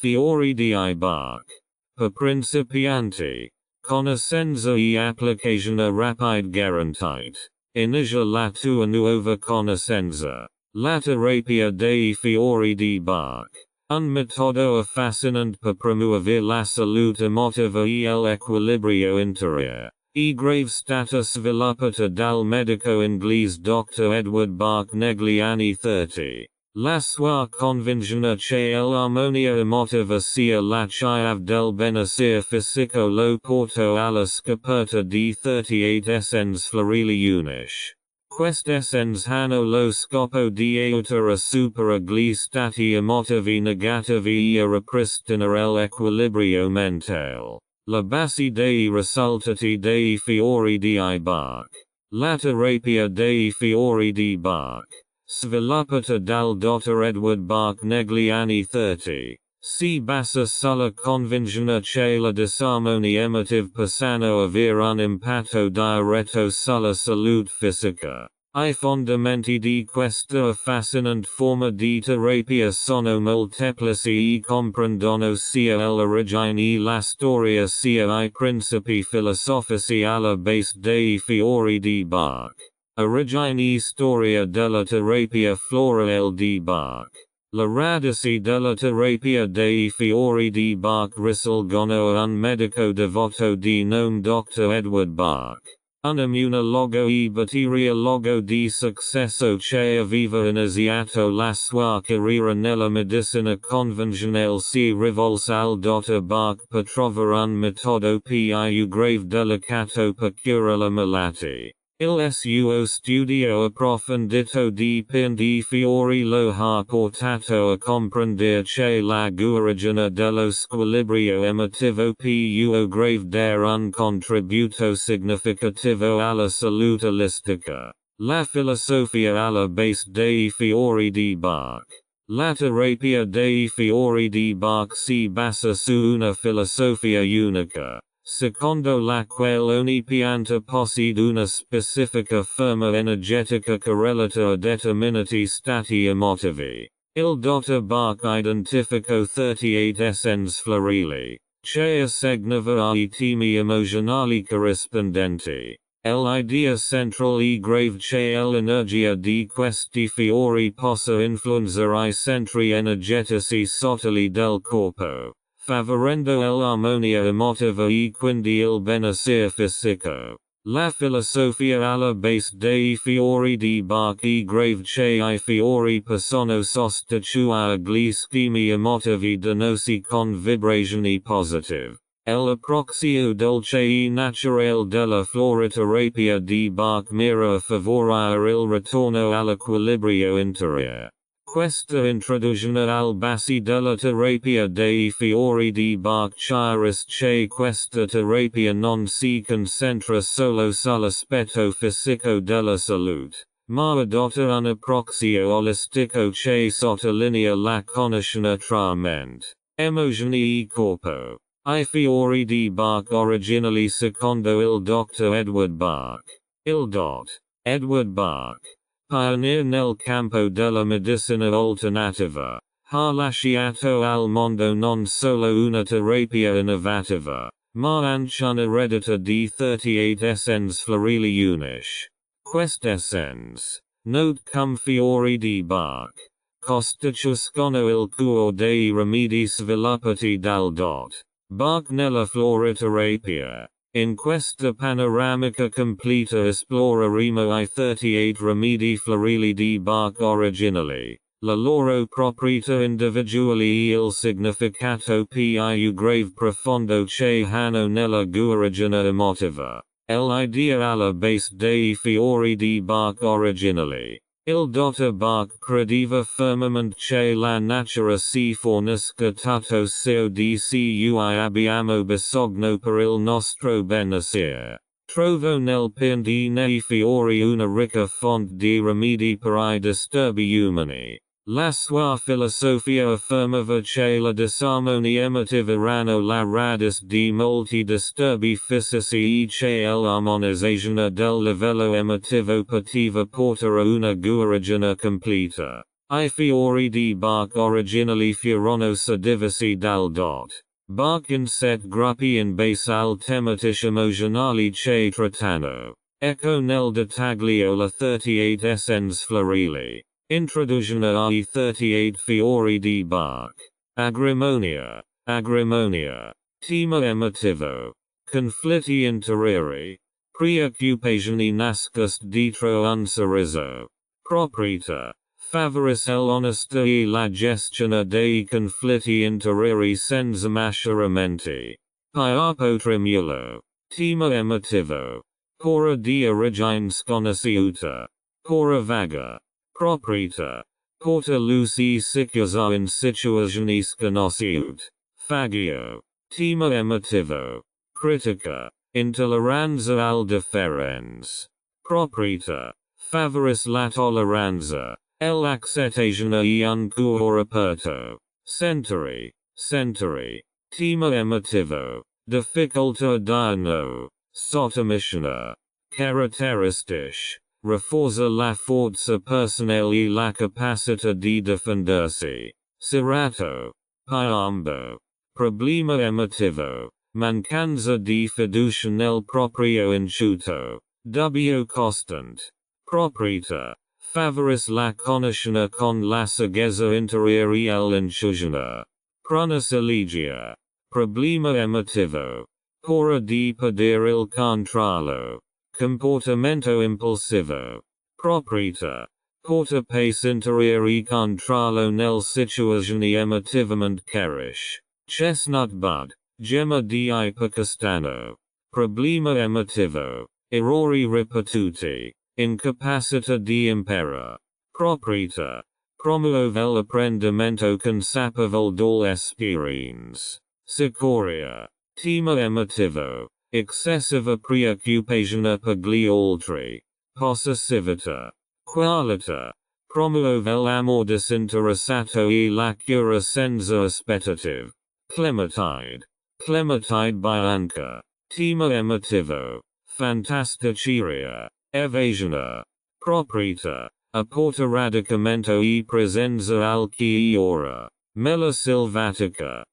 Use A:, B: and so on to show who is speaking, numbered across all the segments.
A: Fiori di Bach. Per principianti. Conoscenza e applicazione rapide garantite. Inizia la tua nuova conoscenza. La terapia dei fiori di Bach. Un metodo affascinante per promuovere la salute emotiva e l'equilibrio interiore. E grave stata sviluppata dal medico inglese Dr. Edward Bach negli anni 30. La sua convinzione che l'armonia emotiva sia la chiave del benessere fisico lo portò alla scoperta di 38 essence florili unici. Queste essence hanno lo scopo di aiutare a superare gli stati emotivi negativi e a ripristinare l'equilibrio mentale. La base dei risultati dei fiori di Bach. La terapia dei fiori di Bach. Sviluppata dal Dr. Edward Bach negli anni 30, si basa sulla convinzione che la disarmonia emotiva possano avere un impatto diretto sulla salute fisica. I fondamenti di questa affascinante forma di terapia sono molteplici e comprendono sia l'origine e la storia sia I principi filosofici alla base dei fiori di Bach. Origine e storia della terapia florale di Bach. Le radici della terapia dei fiori di Bach risalgono a un medico devoto di nome Dr. Edward Bach. Un immunologo e batteriologo di successo che aveva iniziato la sua carriera nella medicina convenzionale si rivolse al Dr. Bach per trovare un metodo più grave delicato per curare la malattia. Il suo studio approfondito di pinti fiori lo ha portato a comprendere che la guarigione dello squilibrio emotivo può grave dare un contributo significativo alla salute olistica. La filosofia alla base dei fiori di Bach. La terapia dei fiori di Bach si basa su una filosofia unica, secondo la quale ogni pianta possiede una specifica forma energetica correlata a determinati stati emotivi. Il Dr. Bach identificò 38 essence florili, che assegnava ai temi emozionali corrispondenti. L'idea centrale e grave che l'energia di questi fiori possa influenzare I centri energetici sottili del corpo, favorendo l'armonia emotiva e quindi il benessere fisico. La filosofia alla base dei fiori di Bach è grave che I fiori possono sostituire gli schemi emotivi danosi con vibrazioni positive. L'approccio dolce e naturale della floroterapia di Bach mira a favorire il ritorno all'equilibrio interiore. Questa introduzione al base della terapia dei fiori di Bach chiarisce che questa terapia non si concentra solo sull'aspetto fisico della salute, ma adotta un approccio olistico che sottolinea la connessione tra mente, emozioni e corpo. I fiori di Bach originali secondo il Dr. Edward Bach. Il Dott. Edward Bach, pioneer nel campo della medicina alternativa, ha lasciato al mondo non solo una terapia innovativa, ma anche un'eredità di 38 essence florili unici. Quest'essence, note come fiori di Bach, costituiscono il cuore dei rimedi sviluppati dal Dott. Bach nella floroterapia. In questa panoramica completa esploreremo I 38 rimedi florili di Bach originali, la loro proprietà individuali e il significato più grave profondo che hanno nella guarigione emotiva. L'idea alla base dei fiori di Bach originali. Il Dr. Bach credeva fermamente che la natura si fornisca tutto ciò di cui abbiamo bisogno per il nostro benessere. Trovo nel pinti nei fiori una ricca fonte di rimedi per I disturbi umani. La sua filosofia affermava che la disarmonia emotiva erano la radice di molti disturbi fisici e che l'armonizzazione del livello emotivo poteva portare una guarigione completa. I fiori di Bach originali furono suddivisi dal Bach in set gruppi in base al tematiche emozionali che trattano. Ecco nel dettaglio la 38 essence florili. Introduzione ai 38 fiori di Bach. Agrimonia. Tema emotivo. Conflitti interiori. Preoccupazioni nascoste dietro un sorriso. Proprietà. Favoris l'onestà e la gestione dei conflitti interiori senza mascheramenti. Piapo tremulo. Tema emotivo. Paura di origine sconosciuta. Paura vaga. Proprietà. Porta luce sicurezza in situazioni sconosciute. Fagio. Tema emotivo. Critica. Intolleranza al differenza. Proprietà. Favoris la tolleranza. L'accettazione e un cuore aperto. Sentire. Tema emotivo. Difficoltà di no. Sottomissione. Caratteristiche. Rafforza la forza personale e la capacità di difendersi. Serrato. Piombo. Problema emotivo. Mancanza di fiducia nel proprio intuito. Dubbio costante. Proprietà. Favoris la conoscenza con la saggezza interiore e l'intuizione. Chronoselegia. Problema emotivo. Paura di perdere il controllo. Comportamento impulsivo. Proprietà. Porta pace interiore e controllo nel situazioni emotivamente cariche. Chestnut bud. Gemma di Pakistano. Problema emotivo. Errori ripetuti. Incapacità di imparare. Proprietà. Promuove l'apprendimento consapevole dall'esperienza. Sicoria. Tema emotivo. Excessiva preoccupazione per gli altri. Possessività. Qualità. Promuove l'amor disinteressato e la cura senza aspettative. Clematide bianca. Tema emotivo. Fantasticheria. Evasione. Proprietà. Apporta radicamento e presenza al chi ora. Mela silvatica.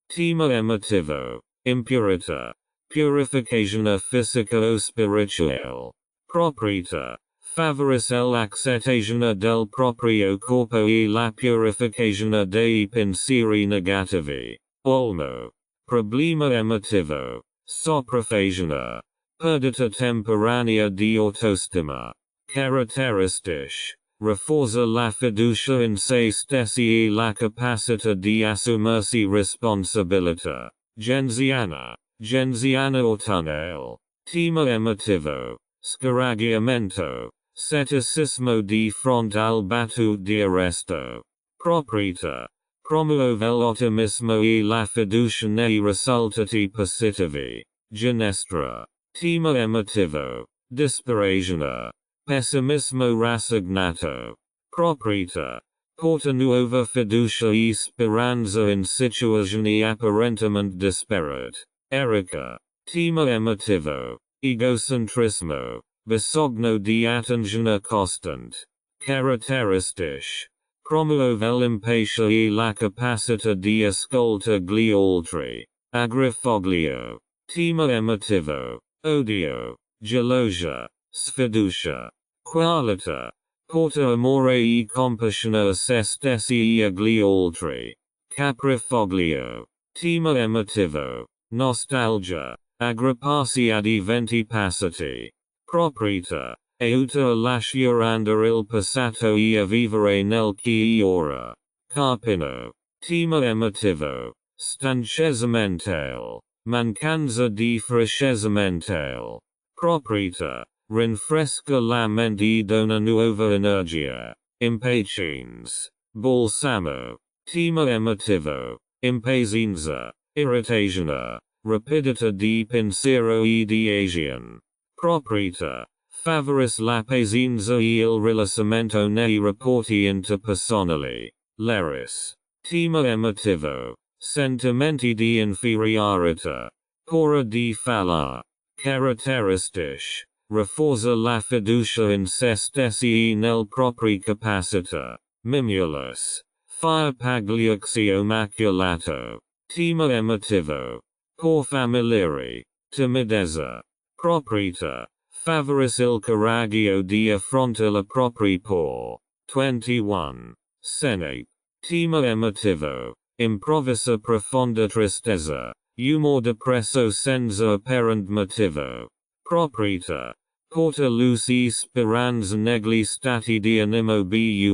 A: Tema emotivo. Impurita. Purificazione fisica o spirituale. Proprietà. Favoris l'accettazione del proprio corpo e la purificazione dei pensieri negativi. Olmo. Problema emotivo. Sopraffazione. Perdita temporanea di autostima. Caratteristiche. Rafforza la fiducia in se stessi e la capacità di assumersi responsabilità. Genziana autunnale. Tema emotivo. Scoraggiamento. Scetticismo di fronte al battute di arresto. Proprietà. Promuove l'ottimismo e la fiducia nei risultati positivi. Ginestra. Tema emotivo. Disperazione. Pessimismo rassegnato. Proprietà. Porta nuova fiducia e speranza in situazioni apparentemente disperate. Erica. Tema emotivo. Egocentrismo. Bisogno di attenzione costante. Caratteristiche. Promuove l'impaccia e la capacità di ascoltare gli altri. Agrifoglio. Tema emotivo. Odio. Gelosia. Sfiducia. Qualità. Porta amore e compassione a se stessi e agli altri. Caprifoglio. Tema emotivo. Nostalgia. Aggrapparsi ad eventi passati. Proprietà. Aiuta a lasciare andare il passato e a vivere nel chi ora. Carpino. Tema emotivo. Stanchezza mentale. Mancanza di freschezza mentale. Proprietà. Rinfresca la mente e dona nuova energia. Impatience. Balsamo. Tema emotivo. Impazienza. Irritazione. Rapidità di pensiero e di azione. Proprietà. Favoris la pazienza e il rilassamento nei rapporti interpersonali. Laris. Tema emotivo. Sentimenti di inferiorità. Paura di fallire. Caratteristiche. refusa la fiducia in se stessi e nel propri capacita, mimulus, fire pagliuxio maculato, tema emotivo, por familiari, timidezza, proprita, favoris il coraggio di affronta la propri por. 21. Senate. Tema emotivo, improvvisa profonda tristezza, umor depresso senza apparent motivo. Proprita, porta luci speranza negli stati di animo bui.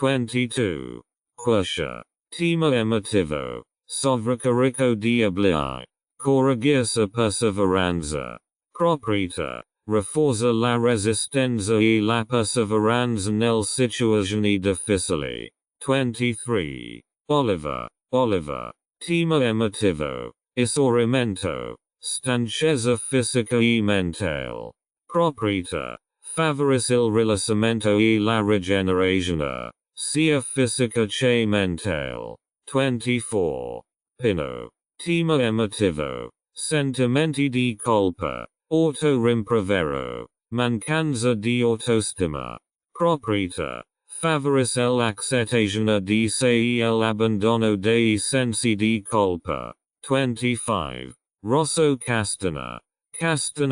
A: 22. Quercia. Tema emotivo, sovracarico di oblii, coraggiarsi perseveranza. Proprita, rafforza la resistenza e la perseveranza nelle situazioni difficili. 23. Oliver. Tema emotivo, esaurimento, stanchezza fisica e mentale. Proprita, favoris il rilassamento e la rigenerazione, sia fisica che mentale. 24. Pino. Tema emotivo, sentimenti di colpa, auto-rimprovero, mancanza di autostima. Proprita, favoris l'accettazione di sé e l'abbandono dei sensi di colpa. 25. Rosso castana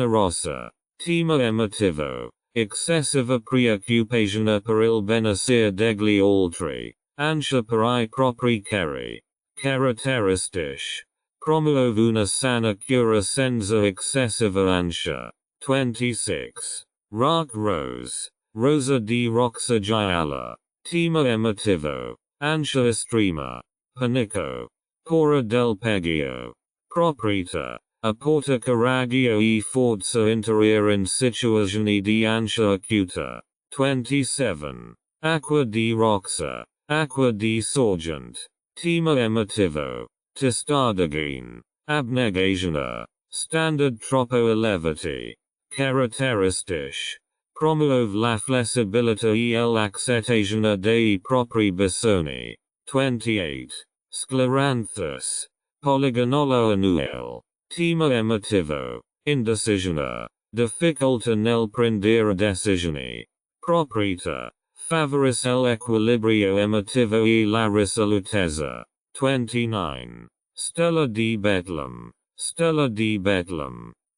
A: rossa. Tema emotivo, excessiva preoccupazione per il benessere degli altri, ansia per I propri cari. Caratteristiche. Promuove una sana cura senza excessiva ansia. 26. Rock rose. Rosa di roxa gialla. Tema emotivo, ansia estrema, panico, paura del peggio. Proprita, apporta coraggio e forza interiore in situazioni di ansia acuta. 27. Acqua di roxa, acqua di sorgente. Tema emotivo, testardaggine, abnegazione, standard troppo elevati. Caratteristiche. Promuove la flessibilità e l'accettazione dei propri bisogni. 28. Scleranthus. Poligonolo annuale. Tema emotivo, indecisione, difficoltà nel prendere decisioni. Proprita, favoris l'equilibrio emotivo e la risolutezza. 29. Stella di Betlem.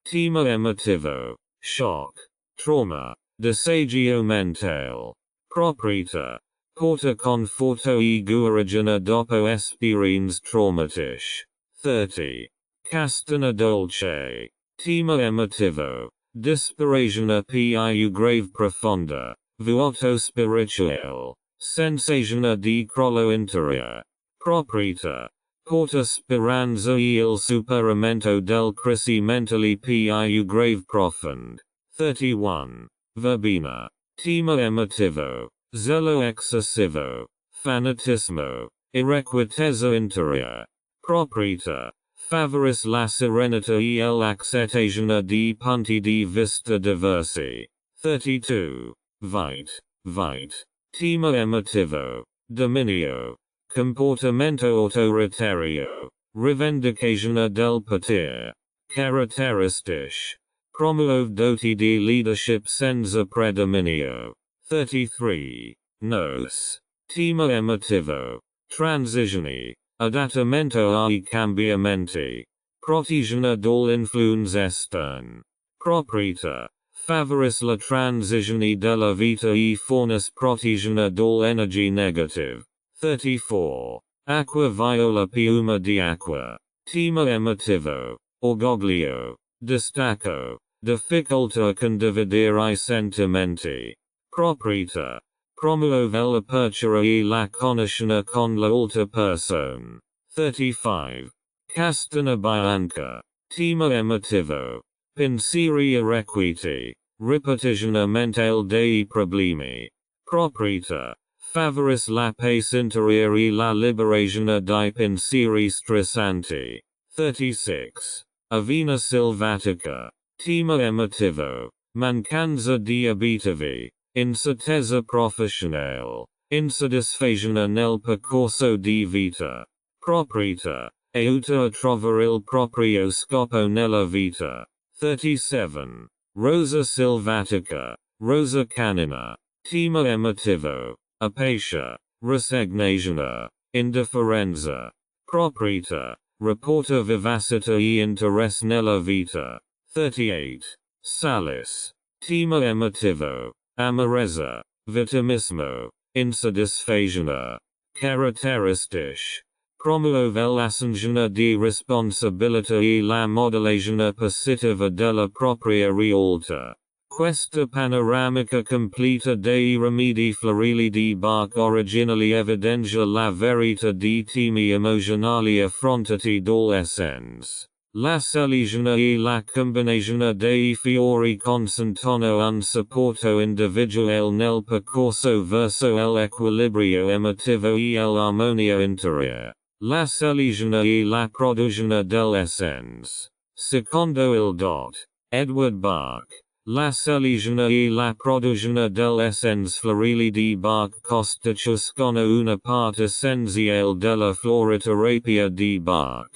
A: Tema emotivo, shock, trauma, disagio mentale. Proprita, porta conforto e guarigione dopo esperienze traumatiche. 30. Castana dolce. Tema emotivo, disperazione più grave profonda, vuoto spirituale, sensazione di crollo interiore. Proprita, porta speranza e il superamento del crisi mentali più grave profond. 31. Verbena. Tema emotivo, zelo excessivo, fanatismo, irrequietezza interiore. Proprita, favoris la serenità e l'accettazione di punti di vista diversi. 32. Vite. Tema emotivo, dominio, comportamento autoritario, rivendicazione del potere. Caratteristiche. Promuove doti di leadership senza predominio. 33. Nos. Tema emotivo, transizioni, adattamento ai cambiamenti, protezione dall'influenza esterne. Proprita, favoris la transizione della vita e fornis protezione dall'energia negative. 34. Acqua viola piuma di acqua. Tema emotivo, orgoglio, distacco, difficoltà a condividere I sentimenti. Proprita, promuove l'apertura e la conoscenza con l'altra persona. 35. Castana bianca. Tema emotivo, pensieri irrequieti, ripetizione mentale dei problemi. Proprita, favoris la pace interiore e la liberazione dai pensieri stressanti. 36. Avena selvatica. Tema emotivo, mancanza di obiettivi, incertezza professionale, insoddisfazione nel percorso di vita. Proprita, aiuta a trovare il proprio scopo nella vita. 37. rosa sylvatica, rosa canina, tema emotivo, apatia, resignationa, indifferenza, proprietà, reporta vivacità e interesse nella vita. 38. Salis, tema emotivo, amarezza, vittimismo, insoddisfazione, caratteristiche, promuove l'assunzione di responsabilità e la modulazione positiva della propria realtà. Questa panoramica completa dei rimedi florili di Bach originali evidenzia la verità di temi emozionali affrontati dall'essence. La selezione e la combinazione dei fiori consentono un supporto individuale nel percorso verso l'equilibrio emotivo e l'armonia interiore. La selezione e la produzione dell'essence. Secondo il dott. Edward Bach. La selezione e la produzione dell'essence florili di Bach costituiscono una parte essenziale della floriterapia di Bach.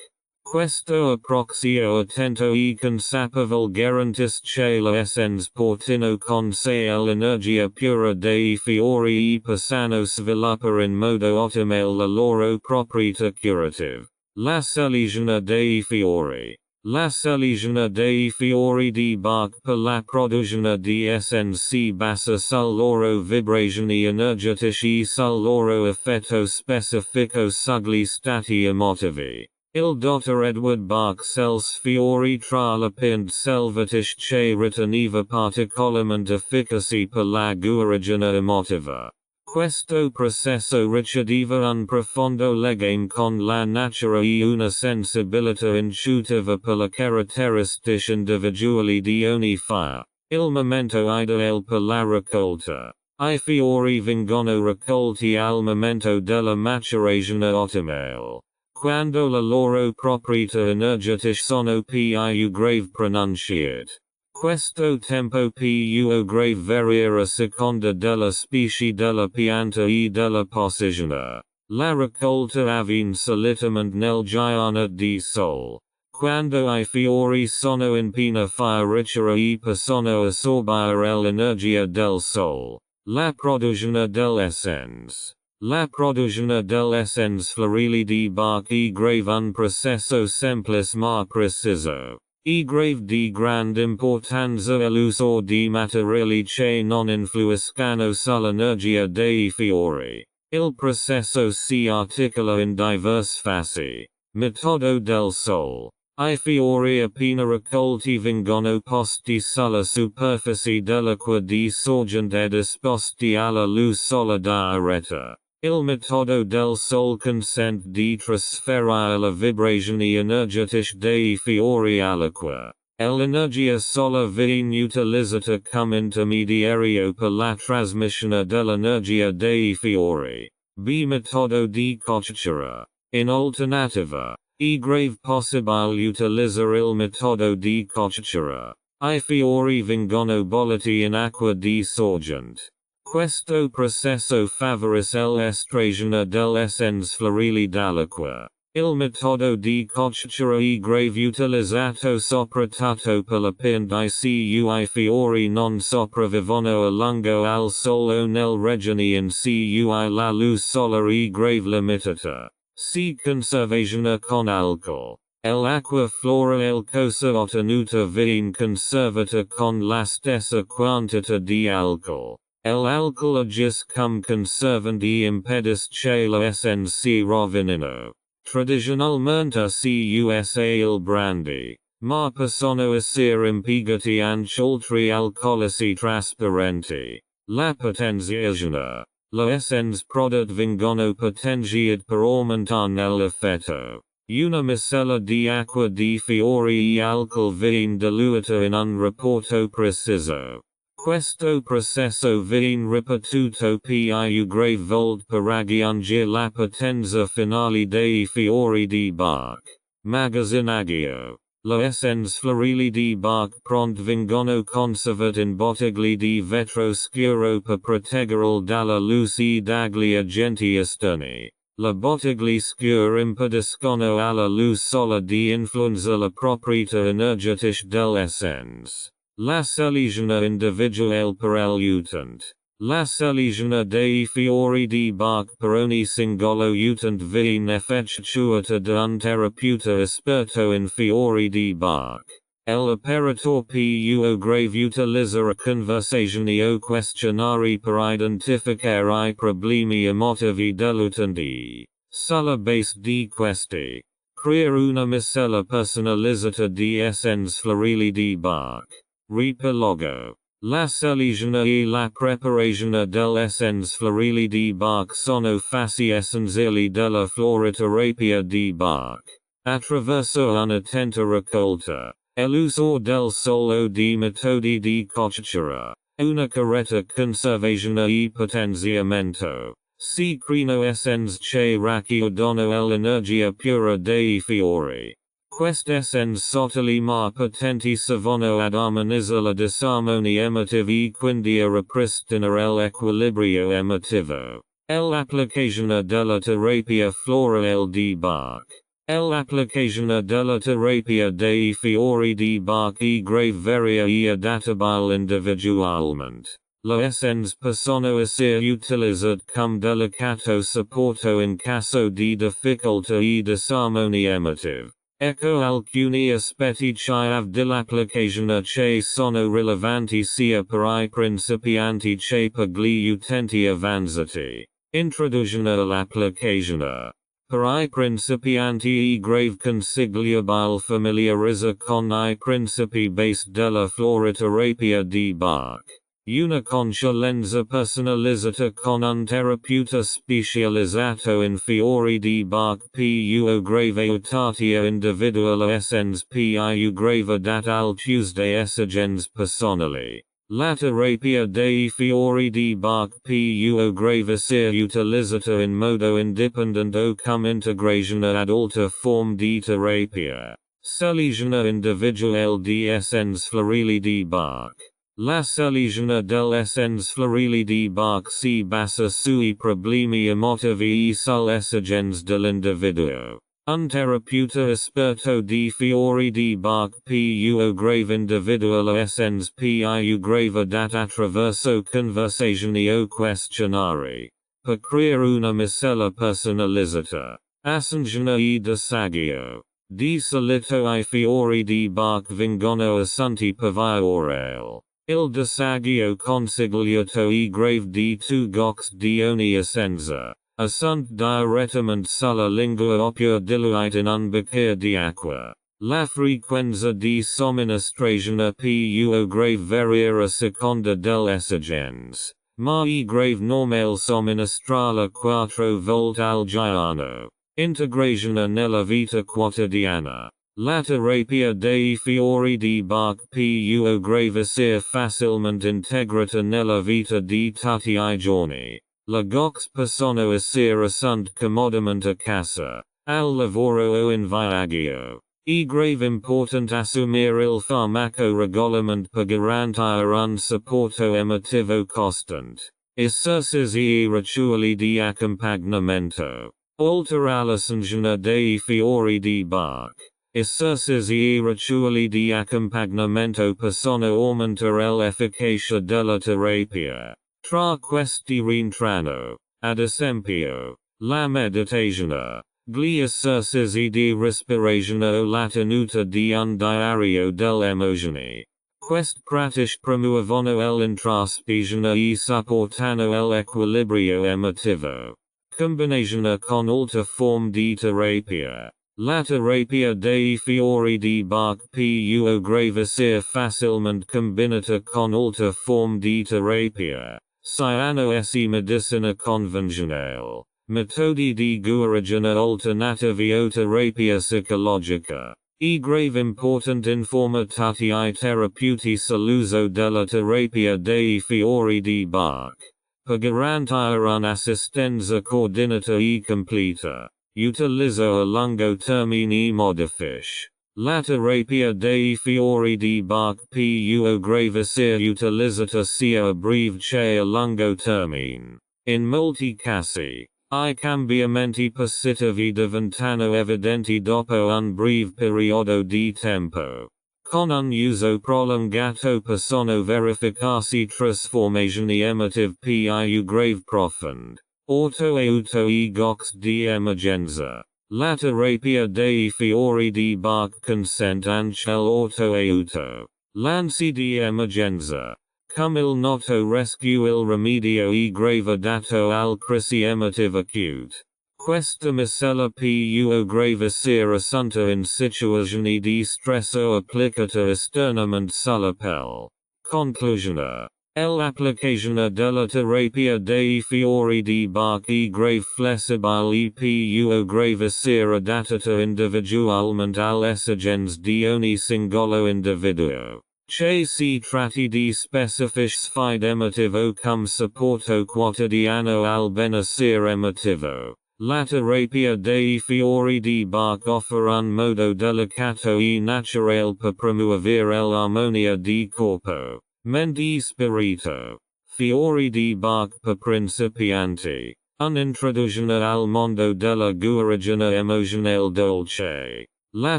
A: Questo approccio attento e consapevole garantisce l'essence portino con sé l'energia pura dei fiori e possano sviluppare in modo ottimale la loro proprietà curative. La selezione dei fiori. La selezione dei fiori di Bach per la produzione di essence si basa sul loro vibrazioni energetiche e sul loro effetto specifico sugli stati emotivi. Il dottor Edward Bach dels fiori tra la pianta selvatiche riteneva particolarmente efficaci per la guarigione emotiva. Questo processo riceveva un profondo legame con la natura e una sensibilità intuitiva per le caratteristiche individuali di ogni fiore. Il momento ideale per la raccolta. I fiori vengono raccolti al momento della maturazione ottimale. Quando la loro proprietà energetica sono più grave pronunciate. Questo tempo più grave varia a seconda della specie della pianta e della posizione. La raccolta avviene solitamente nel giorno di sole. Quando I fiori sono in piena fioritura e possono assorbire l'energia del sole. La produzione dell'essence. La produzione dell'essence florile di Bach è grave un processo semplice ma preciso. È grave di grande importanza l'uso di materiali che non influiscano sull'energia dei fiori. Il processo si articola in diverse fasi. Metodo del sole. I fiori appena raccolti vengono posti sulla superficie dell'acqua di sorgente ed esposti alla luce sola diretta. Il metodo del sole consente di trasferire la vibrazione energetica dei fiori all'acqua. L'energia sola viene utilizzata come intermediario per la trasmissione dell'energia dei fiori. B. Metodo di cottura. In alternativa, è grave possibile utilizzare il metodo di cottura. I fiori vengono bolliti in acqua di sorgente. Questo processo favorisce l'estrazione dell'essence florile dall'acqua. Il metodo di cottura è grave utilizzato soprattutto per la pianta i fiori non sopravvivono a lungo al sole o nel regione in cui la luce solare è grave limitata. Si conservazione con alcol. L'acqua floral cosa ottenuta viene conservata con la stessa quantità di alcol. L'alcol agisce come conservante e impedisce l'essence si rovinino. Tradizionalmente si usa il brandy, ma possono essere impiegati anche altri alcolici trasparenti. La potenziazione. Le essence prodotte vengono potenziate per aumentare l'effetto. Una miscela di acqua di fiori e alcol viene diluita in un rapporto preciso. Questo processo viene ripetuto più grave volte per raggiungere la potenza finale dei fiori di Bach. Magazzinaggio. Le essence florile di Bach pronte vengono conservate in bottiglie di vetro scuro per proteggerle dalla luce e dagli agenti esterni. Le bottiglie scure impediscono alla luce sola di influenzare la proprietà energetica dell'essence. La seligena individuale per l'utent. La seligena dei fiori di Bach per ogni singolo utent viene effettuata da un terapeuta esperto in fiori di Bach. L'operator più grave utilizza conversazioni o questionari per identificare I problemi emotivi dell'utente. Sulla base di questi, creare una miscela personalizzata di essence florili di Bach. Riepilogo. La seligena e la preparazione dell'essence florili di Bach sono fasi essenziali della floriterapia di Bach. Attraverso un'attenta raccolta, e l'uso del solo di metodi di cocciatura, una corretta conservazione e potenziamento, si creano essence che racchiudono l'energia pura dei fiori. Queste essence sottili ma potenti servono ad armonizzare la disarmonia emotiva e quindi a ripristinare l'equilibrio emotivo. L'applicazione della terapia florale di Bach. L'applicazione della terapia dei fiori di Bach è grave varia e adattabile individualmente. La essence possono essere utilizzate come delicato supporto in caso di difficoltà e disarmonia emotiva. Ecco alcuni aspetti chiave dell'applicazione che sono rilevanti sia per I principianti che per gli utenti avanzati. Introduzione all'applicazione. Per I principianti è grave consigliabile familiarizzare con I principi base della floriterapia di Bach. Una consulenza personalizzata con un terapeuta specializzato in fiori di Bach più grave utatia individuale essence più grave dat al Tuesday esigenze personali. La terapia dei fiori di Bach più grave sia utilizzata in modo indipendente o come integrazione ad alta forma di terapia. Seligena individuale di essence florili di Bach. La seligena dell'essence florili di Bach si basa sui problemi emotivi e sull'esigenze dell'individuo. Un terapeuta esperto di fiori di Bach più grave individuale essence più grave dat attraverso conversazioni o questionari. Per creare una miscela personalizzata. Assunzione e disagio. Di solito I fiori di Bach vengono assunti per via orale. Il disagio consigliato è grave di 2 gox di ogni essenza. Assunt direttamente sulla lingua oppure diluite in un bicchiere di acqua. La frequenza di somministrazione più grave varia a seconda dell'esigenze. Ma è grave normale somministrarla 4 volte al giorno. Integrazione nella vita quotidiana. La terapia dei fiori di Bach più grave sia facilmente integrata nella vita di tutti I giorni. La gox possono essere assunte comodamente a casa, al lavoro o in viaggio. È grave important assumere il farmaco regolarmente per garantire un supporto emotivo costante. Esercizi e rituali di accompagnamento. Oltre all'assunzione dei fiori di Bach. Esercizi e rituali di accompagnamento possono aumentare l'efficacia della terapia. Tra questi rientrano, ad esempio, la meditazione, gli esercizi di respirazione o la tenuta di un diario delle emozioni. Queste pratiche promuovono l'introspezione e supportano l'equilibrio emotivo. Combinazione con alta forma di terapia. La terapia dei fiori di Bach più grave sia facilmente combinata con alta forma di terapia. Siano esse medicina convenzionale, metodi di guarigione alternativi o terapia psicologica. È grave important informa tutti I terapeuti sull'uso della terapia dei fiori di Bach. Per garantire un'assistenza coordinata e completa. Utilizzo a lungo termine e modifiche. La terapia dei fiori di Bach più grave sia utilizzata sia a breve che a lungo termine. In molti casi, I cambiamenti positivi diventano evidenti dopo un breve periodo di tempo. con un uso prolungato persono verificarsi trasformazioni emotive più grave profond. Auto aiuto e gox di emergenza. La terapia dei fiori di Bach consent anche l'auto aiuto. Lanci di emergenza. Cum il noto rescue il rimedio e grave dato al crisi emotive acute. Questa miscela più grave sia assunta in situazioni di stress o applicata esternamente sulla pelle. Conclusione. L'applicazione della terapia dei fiori di Bach è grave flessibile e più grave sia adattata individualmente alle esigenze di ogni singolo individuo. Che si tratti di specifici sfide emotivo cum supporto quotidiano al benessere emotivo. La terapia dei fiori di Bach offre un modo delicato e naturale per promuovere l'armonia di corpo, mente e spirito. Fiori di Bach per principianti. Un'introduzione al mondo della guarigione emozionale dolce. La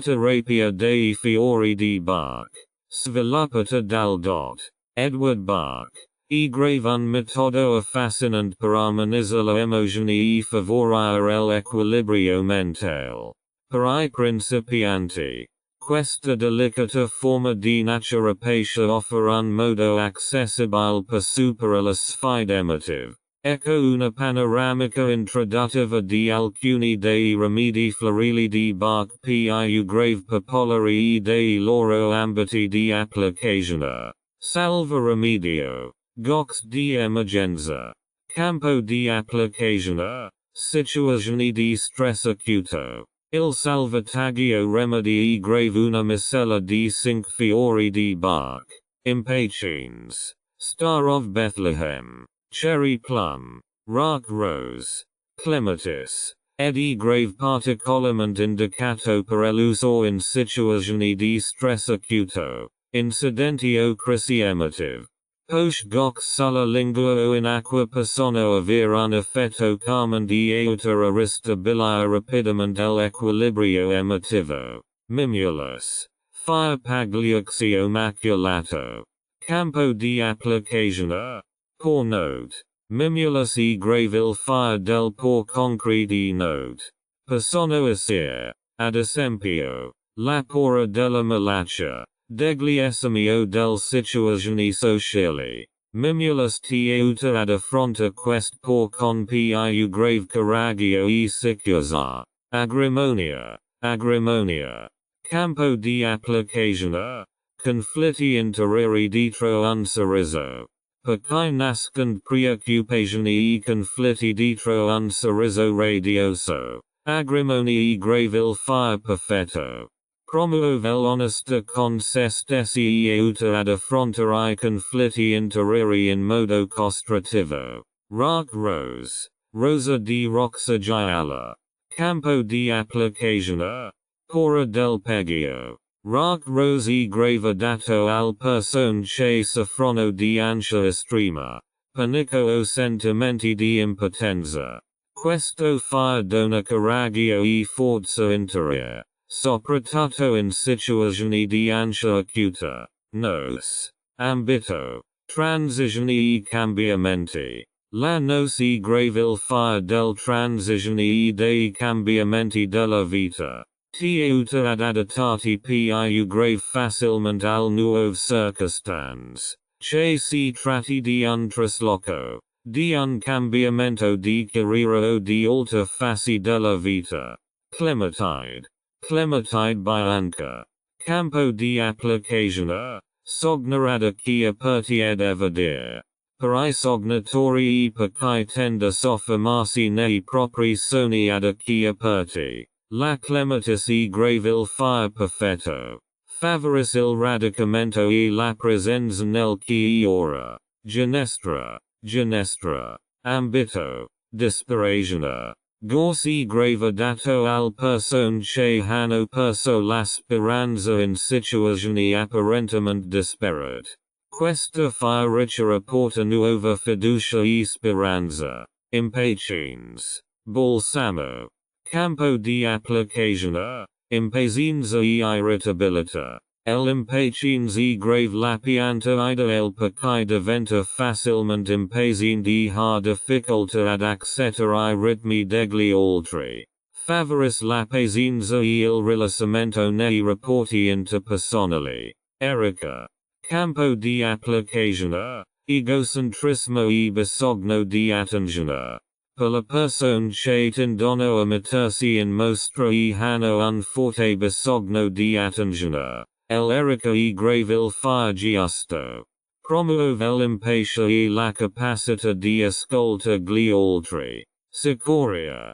A: terapia dei fiori di Bach. Sviluppata dal Dott. Edward Bach. E grave un metodo affascinante per armonizzare le emozioni e favorire l'equilibrio mentale. Per I principianti. Questa delicata forma di naturopatia offre un modo accessibile per superare le sfide emotive. Ecco una panoramica introduttiva di alcuni dei rimedi florili di Bach più grave popolari e dei loro ambiti di applicazione. Salve rimedio. Gox di emergenza. Campo di applicazione. Situazioni di stress acuto. Il salvataggio remedi e grave una miscela di cinque fiori di Bach. Impatiens. Star of Bethlehem. Cherry plum. Rock rose. Clematis. Ed e grave particolarmente indicato per l'uso in situazioni di stress acuto. Incidenti o crisi emotive. Posh gox sulla lingua o in acqua possono avere un effetto calmante e aiutare a ristabilire rapidamente l'equilibrio emotivo. Mimulus. Fire pagliuxio maculato. Campo di applicazione. Por note. Mimulus e grave il fire del por concrete note. Possono essere, ad esempio, la paura della malaccia. Degli esami o del situazioni sociali. Mimulus ti aiuta ad affronta quest por con più grave coraggio e sicurezza. Agrimonia. Agrimonia. Campo di applicazione. Conflitti interiori dietro un sorriso. Perché nascond preoccupazioni e conflitti dietro un sorriso radioso. Agrimonia e grave il fire perfetto. Promuove l'onestà con se stessi e aiuta ad affrontare I conflitti interiori in modo costruttivo. Rock rose. Rosa di roxa gialla. Campo di applicazione. Paura del peggio. Rock rose e grave dato al person che soffrono di ansia estrema. Panico o sentimenti di impotenza. Questo fire dona coraggio e forza interiore. Soprattutto in situazioni di ansia acuta. Nos. Ambito. Transizioni e cambiamenti. La nos e grave il fire del transizioni e dei cambiamenti della vita. Ti aiuta ad adattarti più grave facilmente al nuove circostanze. Che si tratti di un trasloco. Di un cambiamento di carriera o di alta fase della vita. Clematide. Clematide bianca. Campo di applicazione. Sognorada chi aperti ed evadir. Per I sognatori e perché tende a soffermarsi nei propri sogni ad chi aperti. La clematis e grave il fire perfetto. Favoris il radicamento e la presenza nel chi ora. Ginestra. Ginestra. Ambito. Disperazione. Gorsi grave dato al person che hanno perso la speranza in situazioni apparentemente disperate. Questa fa riccia porta nuova fiducia e speranza. Impatiens. Balsamo. Campo di applicazione. Impazienza e irritabilità. Impatiens e grave la pianta ida el pecai diventa facilmente impaziente e ha difficultà ad accettere I ritmi degli altri. Favoris la pazienza e il rilassamento nei rapporti interpersonali. Erica. Campo di applicazione. Egocentrismo e bisogno di attenzione. Per la persone che tendono a mettersi in mostra e hanno un forte bisogno di attenzione. Erica e grave il far giusto. Promuove l'impatia e la capacità di ascolta gli altri. Sicoria.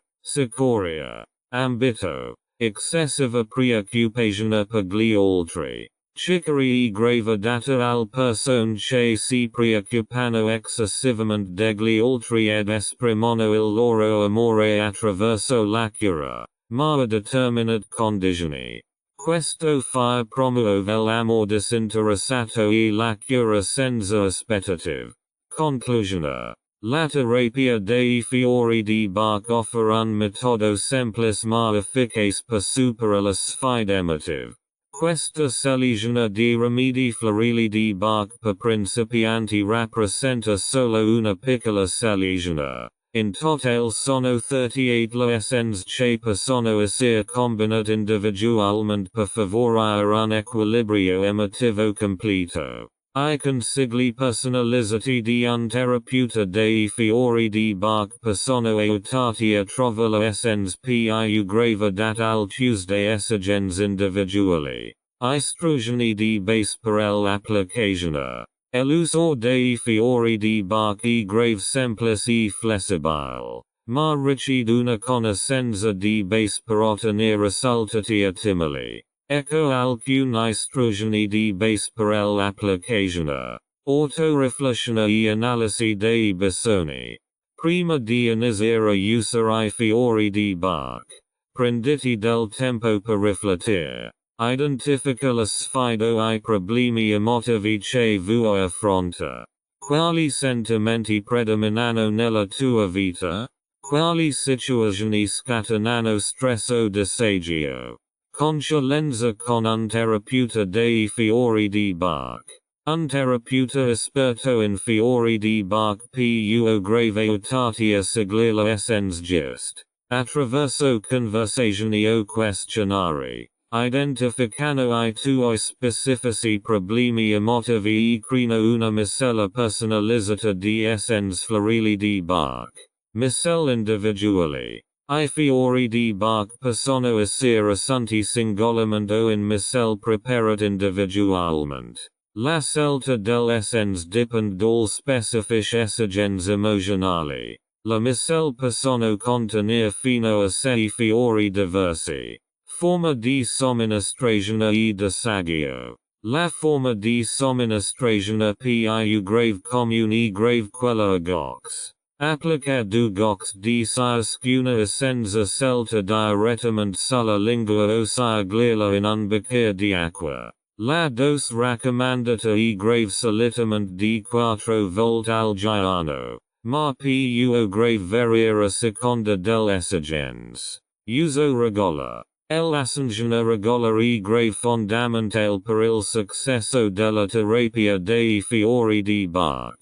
A: Ambito. Excessiva preoccupazione per gli altri. Chicory e grave data al persone che si preoccupano excessivamente degli altri ed esprimono il loro amore attraverso la cura, ma a determinate condizioni. Questo fa promuove l'amor disinteressato e la cura senza aspettative. Conclusione. La terapia dei fiori di Bach offre un metodo semplice ma efficace per superare la sfida emotive. Questa selezione di rimedi florili di Bach per principianti rappresenta solo una piccola selezione. In total sono 38 le essence che possono essere combinate individualmente per favorire un equilibrio emotivo completo. I consigli personalizzati di un terapeuta dei fiori di Bach possono aiutarti a trovare le essence più grave dat al Tuesday esigenze individuali. Istruzioni di base per l'applicazione. L'uso dei fiori di Bach è grave semplice e flessibile, ma richiede una conoscenza di base per ottenere risultati ottimali. Ecco alcune istruzioni di base per l'applicazione. Autoriflessione e analisi dei bisogni. Prima di iniziare a usare I fiori di Bach, prenditi del tempo per riflettere. Identifica la sfido I problemi emotivi che vuoi affronta. Quali sentimenti predominano nella tua vita? Quali situazioni scatenano stress o disagio? Consulenza con un terapeuta dei fiori di Bach. Un terapeuta esperto in fiori di Bach può grave aiutarti a seguire le essence giuste. Attraverso conversazioni o questionari. Identificano I tuoi specifici problemi emotivi e creano una miscela personalizzata di essence florili di Bach. Miscela individuali. I fiori di Bach possono essere assunti singolarmente o in miscela preparate individualmente. La scelta dell'essence dipende dalle specifiche esigenze emozionali. La miscela possono contenere fino a 6 fiori diversi. Forma di somministrazione e disagio. La forma di somministrazione più grave comune e grave quella a Gox. Applica du Gox di ciascuna essenza scelta direttamente sulla lingua o seguirla in un bicchiere di acqua. La dose raccomandata e grave solitamente di 4 volte al giorno, ma più grave variare a seconda dell'esigenza. Uso regolare. L'assenzione regolare e grave fondamentale per il successo della terapia dei fiori di Bach.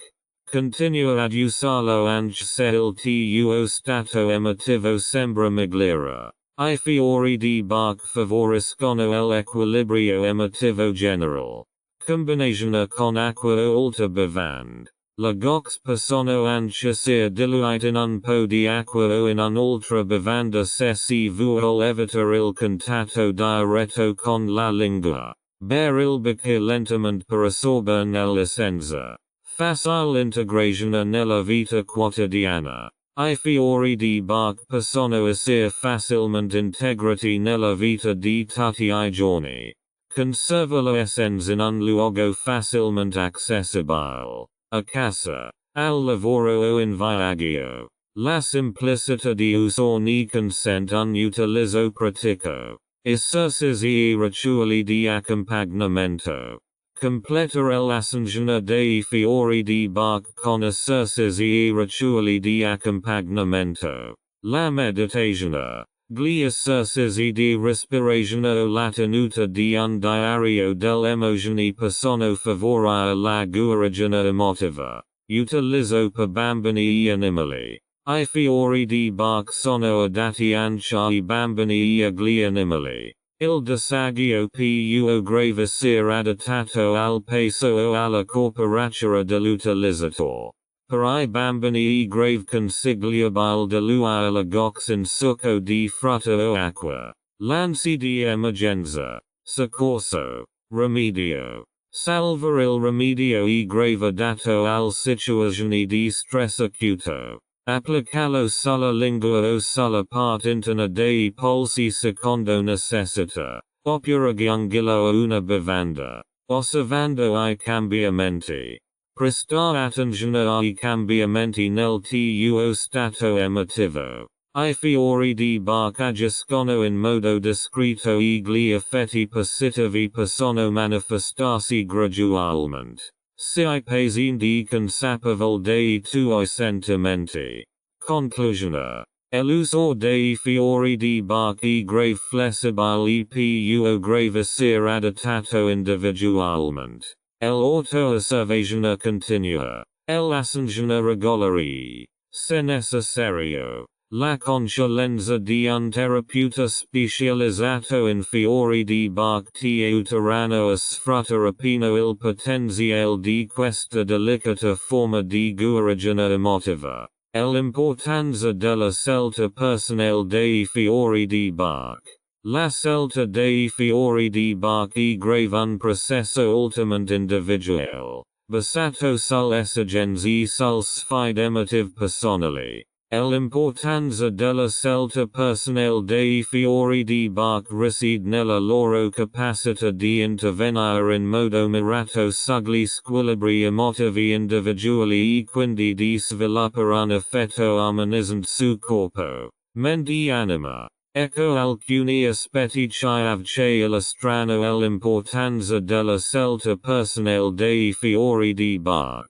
A: Continua ad usarlo anche se il tuo stato emotivo sembra migliore. I fiori di Bach favoriscono l'equilibrio emotivo generale. Combinazione con acqua o alta bevanda. Le gox possono anche essere diluite in un po' di acqua o in un'altra bevanda se si vuole evitare il contatto diretto con la lingua. Bere il bicchiere lentamente per assorbire nell'essenza. Facile integrazione nella vita quotidiana. I fiori di Bach possono essere facilmente integrati nella vita di tutti I giorni. Conserva l'essenza in un luogo facilmente accessibile. A casa, al lavoro o in viaggio. La simplicità di usarne consente un utilizzo pratico. Esercizi e rituali di accompagnamento. Completare l'ascensione dei fiori di Bach con esercizi e rituali di accompagnamento. La meditazione. Gli esercizi di respirazione o la tenuta di un diario delle emozioni possono favorire la guarigione emotiva. Utilizzo per bambini e animali. I fiori di Bach sono adatti anche ai bambini e agli animali. Il disagio più grave sia adattato al peso o alla corporatura dell'utilizzatore. Per I bambini grave consigliabile diluire la gox in succo di frutta o acqua. Lanci di emergenza. Soccorso. Remedio. Salvare il remedio grave adatto al situazioni di stress acuto. Applicalo sulla lingua o sulla parte interna dei polsi secondo necessità. Oppure giungilo a una bevanda. Osservando I cambiamenti. Prestare attenzione ai cambiamenti nel tuo stato emotivo. I fiori di Bach agiscono in modo discreto e gli effetti positivi possono manifestarsi gradualmente. Sii paziente consapevole dei tuoi sentimenti. Conclusione. L'uso dei fiori di Bach grave flessibile più grave sia adattato individualmente. L'auto-osservazione continua. L'attenzione regolare. Se necessario. La consulenza di un terapeuta specializzato in fiori di Bach ti aiuteranno a sfruttare appieno il potenziale di questa delicata forma di guarigione emotiva. L'importanza della scelta personale dei fiori di Bach. La scelta dei fiori di Bach grave un processo ultimamente individuale, basato sull'esigenze e sul sfide emotive personali. L'importanza della scelta personale dei fiori di Bach risiede nella loro capacità di intervenire in modo mirato sugli squilibri emotivi individuali e quindi di sviluppare un effetto armonizzante su corpo, mente e anima. Ecco alcuni aspetti che illustrano l'importanza della scelta personale dei fiori di Bach.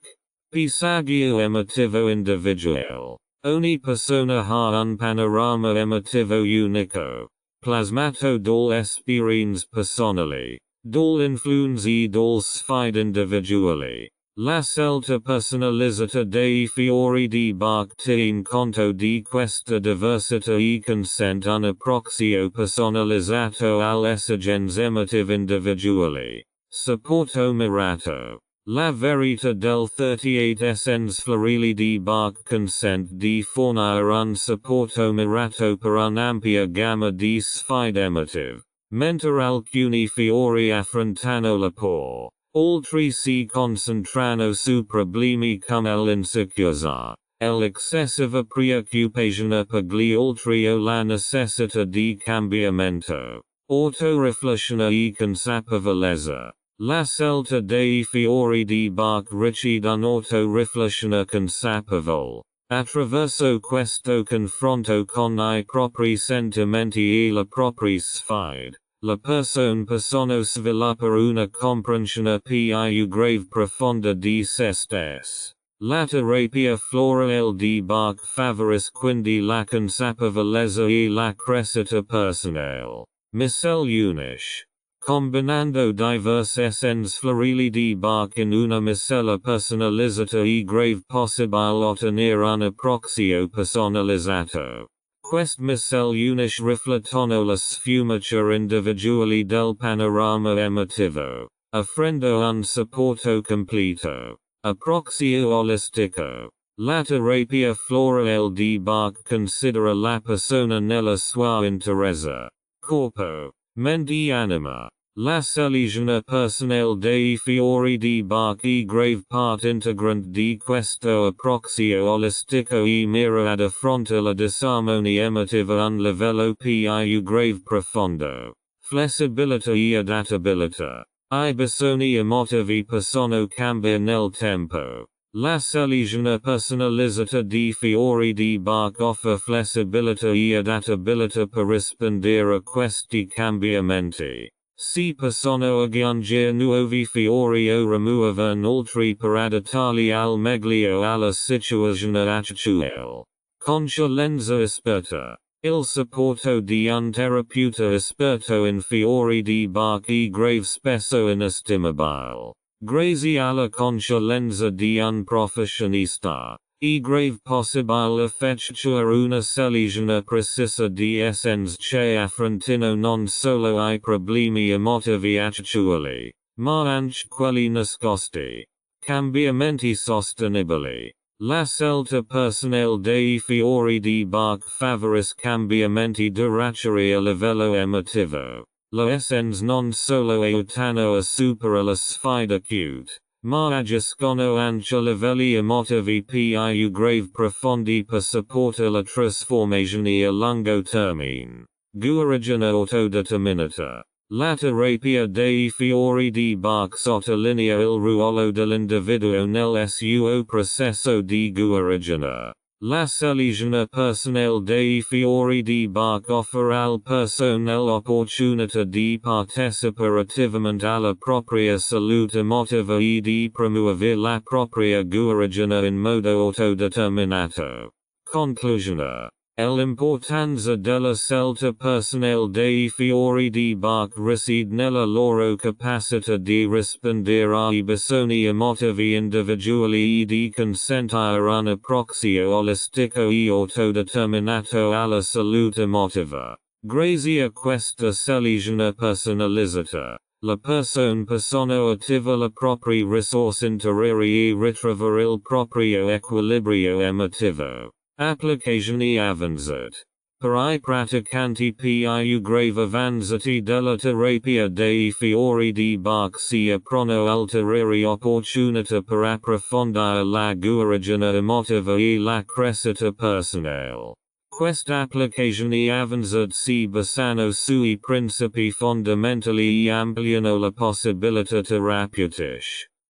A: Passaggio emotivo individuale. Ogni persona ha un panorama emotivo unico, plasmato dall'esperienza personale, dall'influenza e dalle sfide individuali. La scelta personalizzata dei fiori di Bach tiene conto di questa diversità e consente un approccio personalizzato alle esigenze emotive individuali. Supporto mirato. La verità del 38 essence florili di Bach consente di fornire un supporto mirato per un'ampia gamma di sfide emotive, mentre alcuni fiori affrontano la paura. Altri si concentrano su problemi come l'insicurezza, l'excessiva preoccupazione per gli altri o la necessità di cambiamento. Autoriflessione e consapevolezza. La scelta dei fiori di Bach richiede un'autoriflessione consapevole. Attraverso questo confronto con I propri sentimenti e le proprie sfide, la persona sviluppa una comprensione più grave profonda di se stessa. La terapia florale di Bach favorisce quindi la consapevolezza e la crescita personale. Miscel unish. Combinando diverse essence florili di Bach in una miscela personalizzata e grave possibile ottenere un approccio personalizzato. Quest miscel unish riflettono la sfumatura individuali del panorama emotivo, offrendo un supporto completo. Approccio olistico. La terapia florale di Bach considera la persona nella sua interezza, corpo, mente e anima. La selezione personale dei fiori di Bach grave parte integrante di questo approccio olistico e mira ad affrontare la disarmonia emotiva a un livello più grave profondo. Flessibilità e adattabilità. I bisogni emotivi possono cambiare nel tempo. La selezione personalizzata di fiori di Bach offre flessibilità e adattabilità per rispondere a questi cambiamenti. Si possono aggiungere nuovi fiori o rimuoverne altri per adattarli al meglio alla situazione attuale. Consulenza esperta. Il supporto di un terapeuta esperto in fiori di Bach e grave spesso inestimabile. Grazie alla consulenza di un professionista. E grave possibile effettuare una selezione precisa di essence che affrontino non solo I problemi emotivi attuali, ma anche quelli nascosti. Cambiamenti sostenibili. La scelta personale dei fiori di Bach favorisce cambiamenti duratori a livello emotivo. La essence non solo aiutano a superare la sfida acute, ma agiscono anche a livelli emotivi più grave profondi per supportare la trasformazione a lungo termine. Guarigione autodeterminata. La terapia dei fiori di Bach sottolinea il ruolo dell'individuo nel suo processo di guarigione. La selezione personale dei fiori di Bach offre al personale l'opportunità di partecipare attivamente alla propria salute emotiva e di promuovere la propria guarigione in modo autodeterminato. Conclusione. L'importanza della scelta personale dei fiori di Bach risiede nella loro capacità di rispondere ai bisogni emotivi individuali e di consentire un approccio olistico e autodeterminato alla salute emotiva. Grazie a questa selezione personalizzata, la persona attiva la propria risorsa interiore e ritrovare il proprio equilibrio emotivo. Applicazioni avanzate. Per I praticanti più grave avanzati della terapia dei fiori di Bach si aprono ulteriori opportunità per approfondire la guarigione emotiva e la crescita personale. Quest'applicazioni avanzate si basano sui principi fondamentali e ampliano la possibilità terapeutica.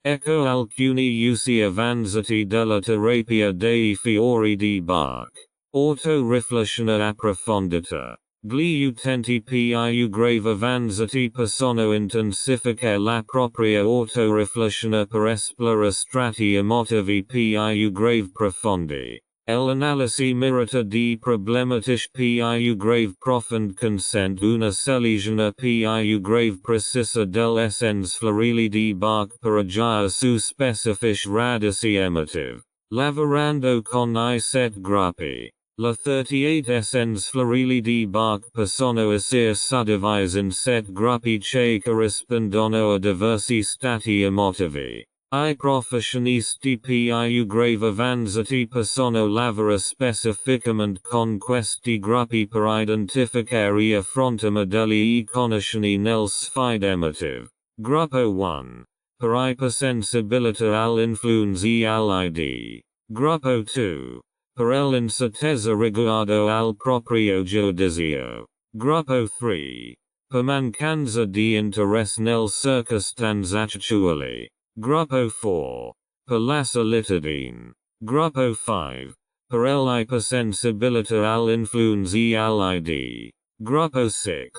A: Ecco alcuni usi avanzati della terapia dei fiori di Bach. Autoriflessione approfondita. Gli utenti più grave avanzati possono intensificare la propria autoriflessione per esplorare strati emotivi più grave profondi. L'analisi mirata di problematici più grave profondi consente una selezione più grave precisa dell'essence florili di Bach per agire su specifici radici emotivi. Lavorando con I set gruppi. La 38 essence florili di Bach possono essere suddivise in set gruppi che corrispondono a diversi stati emotivi. I professionisti più grave avanzati possono lavorare specificamente con questi gruppi per identificare e affrontare modelli e conoscere nel sfide emotive. Gruppo 1. Per ipersensibilità all'influenza e all'id. Gruppo 2. Per l'incertezza riguardo al proprio giudizio. Gruppo 3. Per mancanza di interesse nel circostanze attuali. Gruppo 4. Per la solitudine. Gruppo 5. Per l'ipersensibilità all'influenza e all'id. Gruppo 6.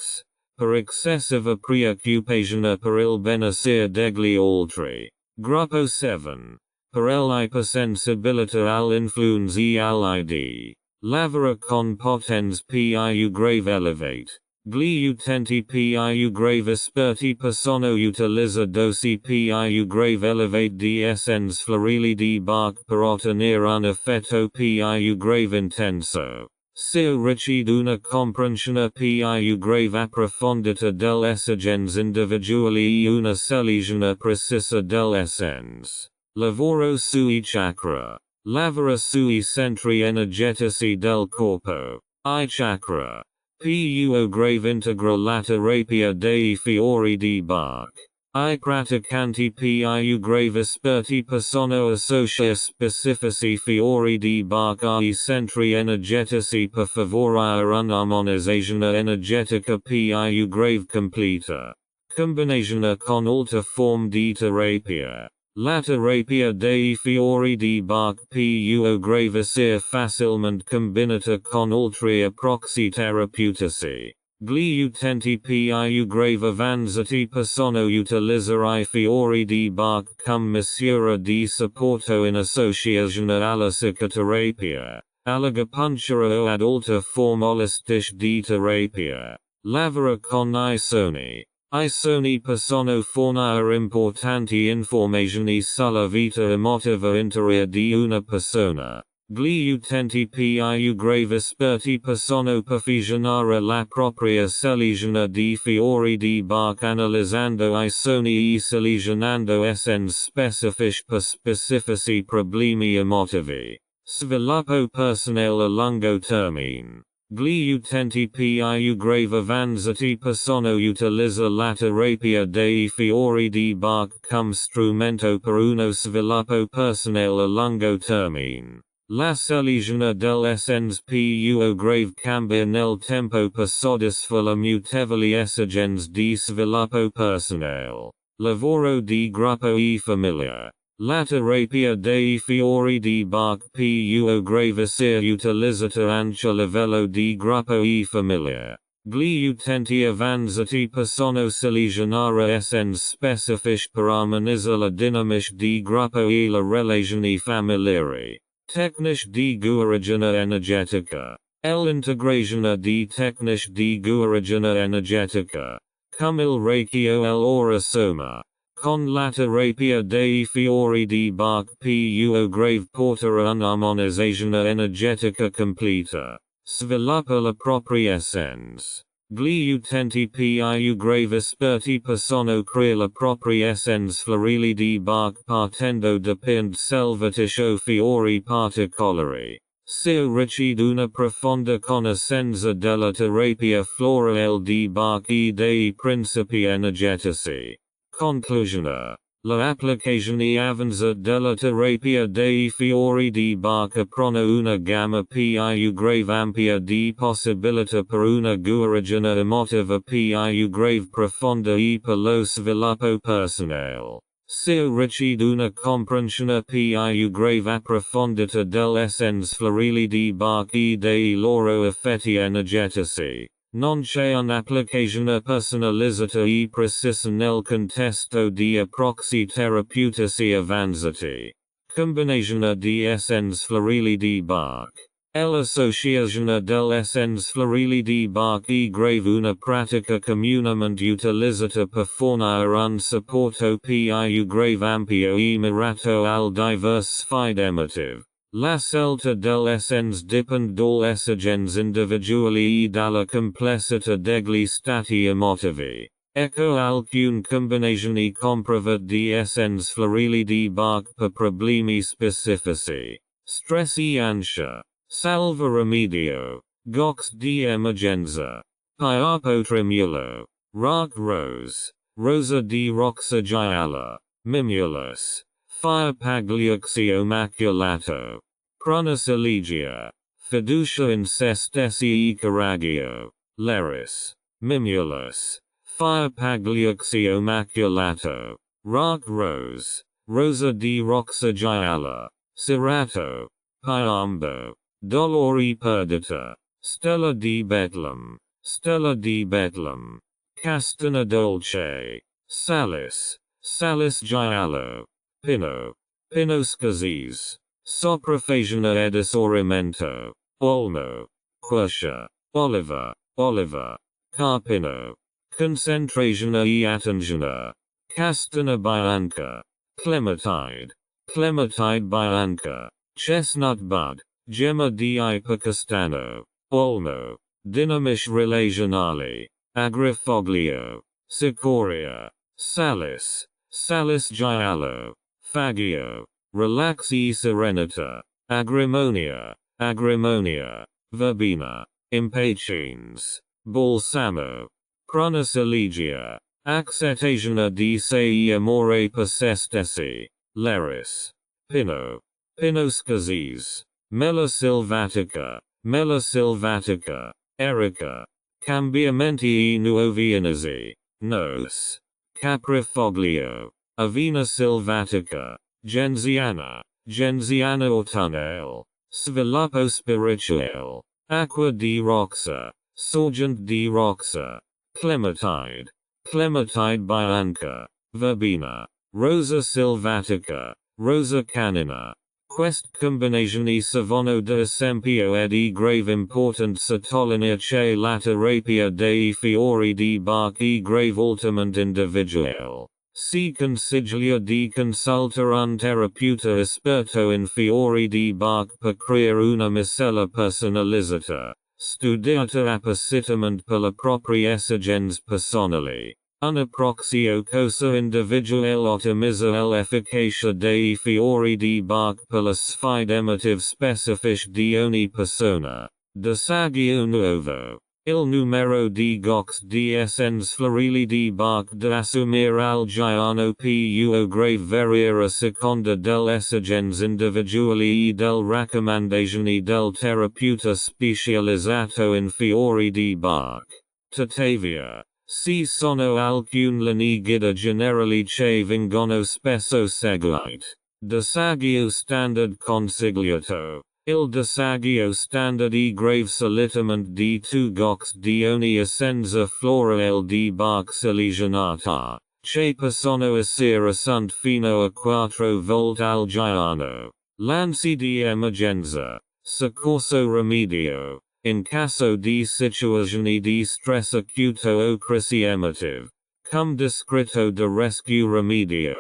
A: Per excessiva preoccupazione per il benessere degli altri. Gruppo 7. Per l'ipersensibilità all'influenza e all'id. Lavora con potenza più grave elevate. Gli utenti più grave esperti possono utilizzare dosi più grave elevate di essence florili di Bach per ottenere un effetto più grave intenso. Si riceve una comprensione più grave approfondita dell'esigenze individuali e una selezione precisa dell'essence. Lavoro sui chakra. Lavora sui centri energetici del corpo. I chakra. Più grave integra la terapia dei fiori di Bach. I praticanti più grave esperti possono associare specifici fiori di Bach ai centri energetici per favorire un'armonizzazione energetica più grave completa. Combinazione con altre forme di terapia. La terapia dei fiori di Bach più grave essere facilmente combinata con altri approcci terapeutici. Gli utenti più grave avanzati possono utilizzare I fiori di Bach come misura di supporto in associazione alla psicoterapia. Allegapuncturo ad alta formalistisch di terapia. Lavora con Isoni persono fornire importanti informazioni sulla vita emotiva interior di una persona. Gli utenti più grave esperti possono perfezionare la propria selezione di Fiori di Bach analizzando I sogni e selezionando essens specifici per specifici problemi emotivi. Sviluppo personale a lungo termine. Gli utenti più grave avanzati possono utilizzare la terapia dei Fiori di Bach come strumento per uno sviluppo personale a lungo termine. La selezione dell'essens più grave cambia nel tempo per soddisfare le mutevoli esigenze di sviluppo personale. Lavoro di gruppo e famiglia. La terapia dei Fiori di Bach più grave sia utilizzata anche a livello di gruppo e famiglia. Gli utenti avanzati possono selezionare essens specifici per armonizzare la dinamica di gruppo e le relazioni familiari. Tecniche di guarigione energetica. L'integrazione di tecniche di guarigione energetica. Come il reiki o l'ora soma. Con la terapia dei Fiori di Bach più grave portare un'armonizzazione energetica completa. Sviluppa la propria essence. Gli utenti più grave esperti possono creare la propria essence florili di Bach partendo da punti selvatici o fiori particolari. Sia ricci d'una profonda conoscenza della terapia florale di Bach e dei principi energetici. Conclusione. La applicazione avanzata della terapia dei Fiori di Bach aprono una gamma più grave ampia di possibilità per una guarigione emotiva più grave profonda e per lo sviluppo personale. Sia ricci d'una comprensione più grave approfondita dell'essens florili di Bach e dei loro effetti energetici. Non c'è un'applicazione personalizzata e precisa nel contesto di approcci terapeutici avanzati. Combinazione di essens florili di Bach. L'associazione dell'essens florili di Bach e grave una pratica comunemente utilizzata per fornire un supporto più grave ampio e mirato al diverse sfide emotive. La scelta dell'essens dipende dall'esigenze individuali e dalla complessità degli stati emotivi. Ecco alcune combinazioni comprovate di essens florili di Bach per problemi specifici. Stress e ansia. Salva remedio. Gox di emergenza. Piapo tremulo. Rock rose. Rosa di roxa gialla. Mimulus. Fire pagliuxio maculato. Prunus elegia. Fiducia in se stessi e coraggio. Leris. Mimulus. Fire pagliuxio maculato. Rock rose. Rosa di roxa gialla. Cerato. Piombo. Dolori perdita. Stella di Betlem. Stella di Betlem. Castana dolce. Salis. Salis giallo. Pino. Pino scazis. Sopraffagione esoramento. Olmo. Quercia. Oliver. Oliver. Carpino. Concentrazione e attenzione. Castana bianca. Clematide. Clematide bianca. Chestnut bud. Gemma di ipocastano. Olmo. Dinamiche relazionali. Agrifoglio. Cicoria. Salis. Salis giallo. Fagio. Relax e serenita. Agrimonia. Agrimonia. Verbena. Impatiens. Balsamo. Prunus elegia. Accettazione di se e amore per se stessi. Leris. Pino. Pino scazis. Mela silvatica. Mela silvatica. Erica. Cambiamenti e nuovi inizii. Nos. Caprifoglio. Avena silvatica. Genziana. Genziana autunnale. Sviluppo spirituale. Acqua di roxa. Sorgent di roxa. Clematide. Clematide bianca. Verbena. Rosa silvatica. Rosa canina. Quest combinationi savono de esempio ed e grave important sottolineare che la terapia dei fiori di Bach e grave altamente individuale. Si consiglia di consultare un terapeuta esperto in fiori di Bach per creare una miscela personalizzata, studiata appositamente per le proprie esigenze personali. Una proxio cosa individuale ottimizza l'efficacia dei fiori di Bach per la sfide emotive specifiche di ogni persona. Desagio nuovo. Il numero di gox di essence florili di Bach da assumere al giorno più grave variare a seconda dell'esigenze individuali e del raccomandazioni del terapeuta specializzato in fiori di Bach. Tuttavia, ci sono alcune linee guida generali che vengono spesso seguite. Desagio standard consigliato. Il desagio standard e grave solitamente di tu gox di ogni essenza florale di Bach selezionata, che possono essere sunt fino a 4 volte al giorno. Lanci di emergenza. Soccorso remedio. In caso di situazioni di stress acuto o crisi emotive. Cum descritto de rescue remedio.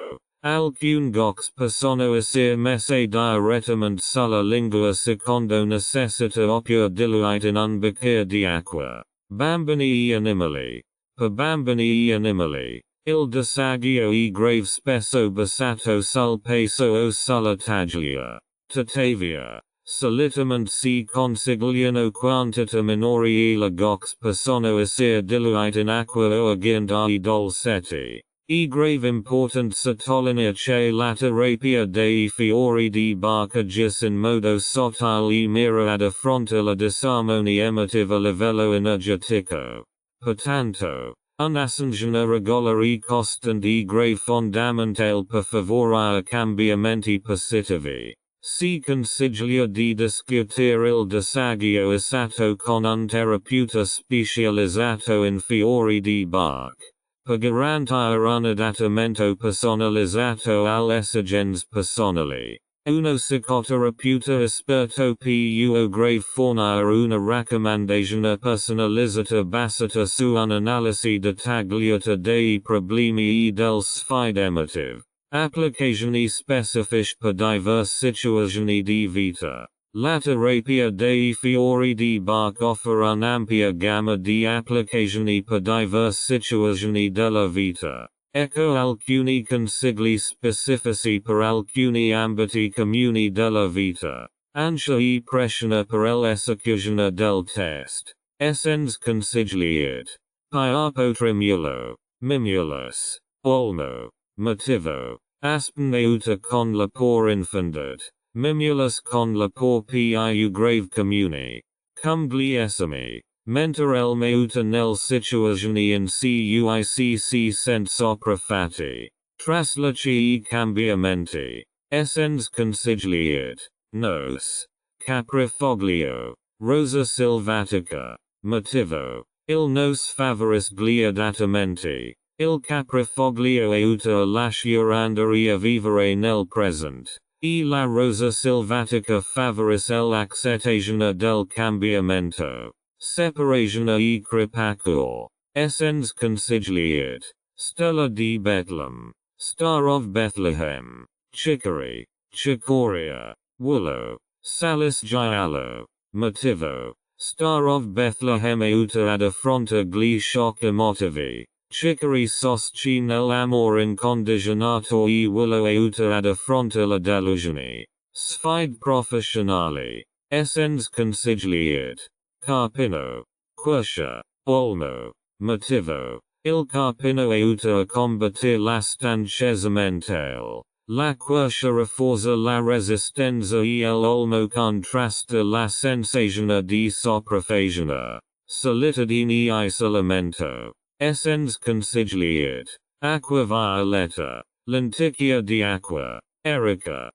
A: Alcune gox possono essere messe direttamente sulla lingua secondo necessità oppure diluite in un bicchiere di acqua. Bambini e animali. Per bambini e animali, il desagio è grave spesso basato sul peso o sulla taglia. Tuttavia, solitamente si consigliano quantità minori e le gox possono essere diluite in acqua o aggiunte dolcetti. E grave important sottolineare che la terapia dei fiori di Bach agisce in modo sottile e mira ad affrontare la disarmonia emotiva a livello energetico. Pertanto, un'assenzione regolare e costante e grave fondamentale per favorire cambiamenti positivi. Si consiglia di discutere il desagio esatto con un terapeuta specializzato in fiori di Bach. Per garantire un adattamento personalizzato alle esigenze personali. Uno psicoterapeuta esperto può grave fornire una raccomandazione personalizzata basata su un'analisi dettagliata dei problemi e del sfide emotive. Applicazioni specifiche per diverse situazioni di vita. La terapia dei fiori di Bach offre un'ampia gamma di applicazioni per diverse situazioni della vita. Ecco alcuni consigli specifici per alcuni ambiti comuni della vita. Ancia e pressione per l'esecuzione del test. Essens consigliat. Piapo tremulo. Mimulus. Olmo. Motivo. Aspneuta con la por infundat. Mimulus con la por più grave comuni. Cum gliesimi. Mentor el meuta nel situazioni in cui si sent sopraffatti. Traslaci e cambiamenti. Essens consigliat. Nos. Caprifoglio. Rosa Silvatica. Motivo. Il nos favoris gli adattamenti. Il caprifoglio aiuta a lasciare andare e a vivere nel present. E la rosa silvatica favoris l'accettazione del cambiamento. Separazione e crepacor. Essens consigliat. Stella di Bethlehem. Star of Bethlehem. Chicory. Chicoria. Willow. Salis giallo. Motivo. Star of Bethlehem aiuta ad affrontare gli shock emotivi. Chicory sostiene nell'amore incondizionato e willow aiuta ad affrontare le delusioni. Sfide professionali. Essens consigliat. Carpino. Quercia. Olmo. Motivo. Il carpino aiuta a combattere la stanchezza mentale. La quercia rafforza la resistenza e l'olmo contrasta la sensazione di sopraffazione. Solitudine e isolamento. Essens consigliat. Acqua violetta. Lenticchia di acqua. Erica.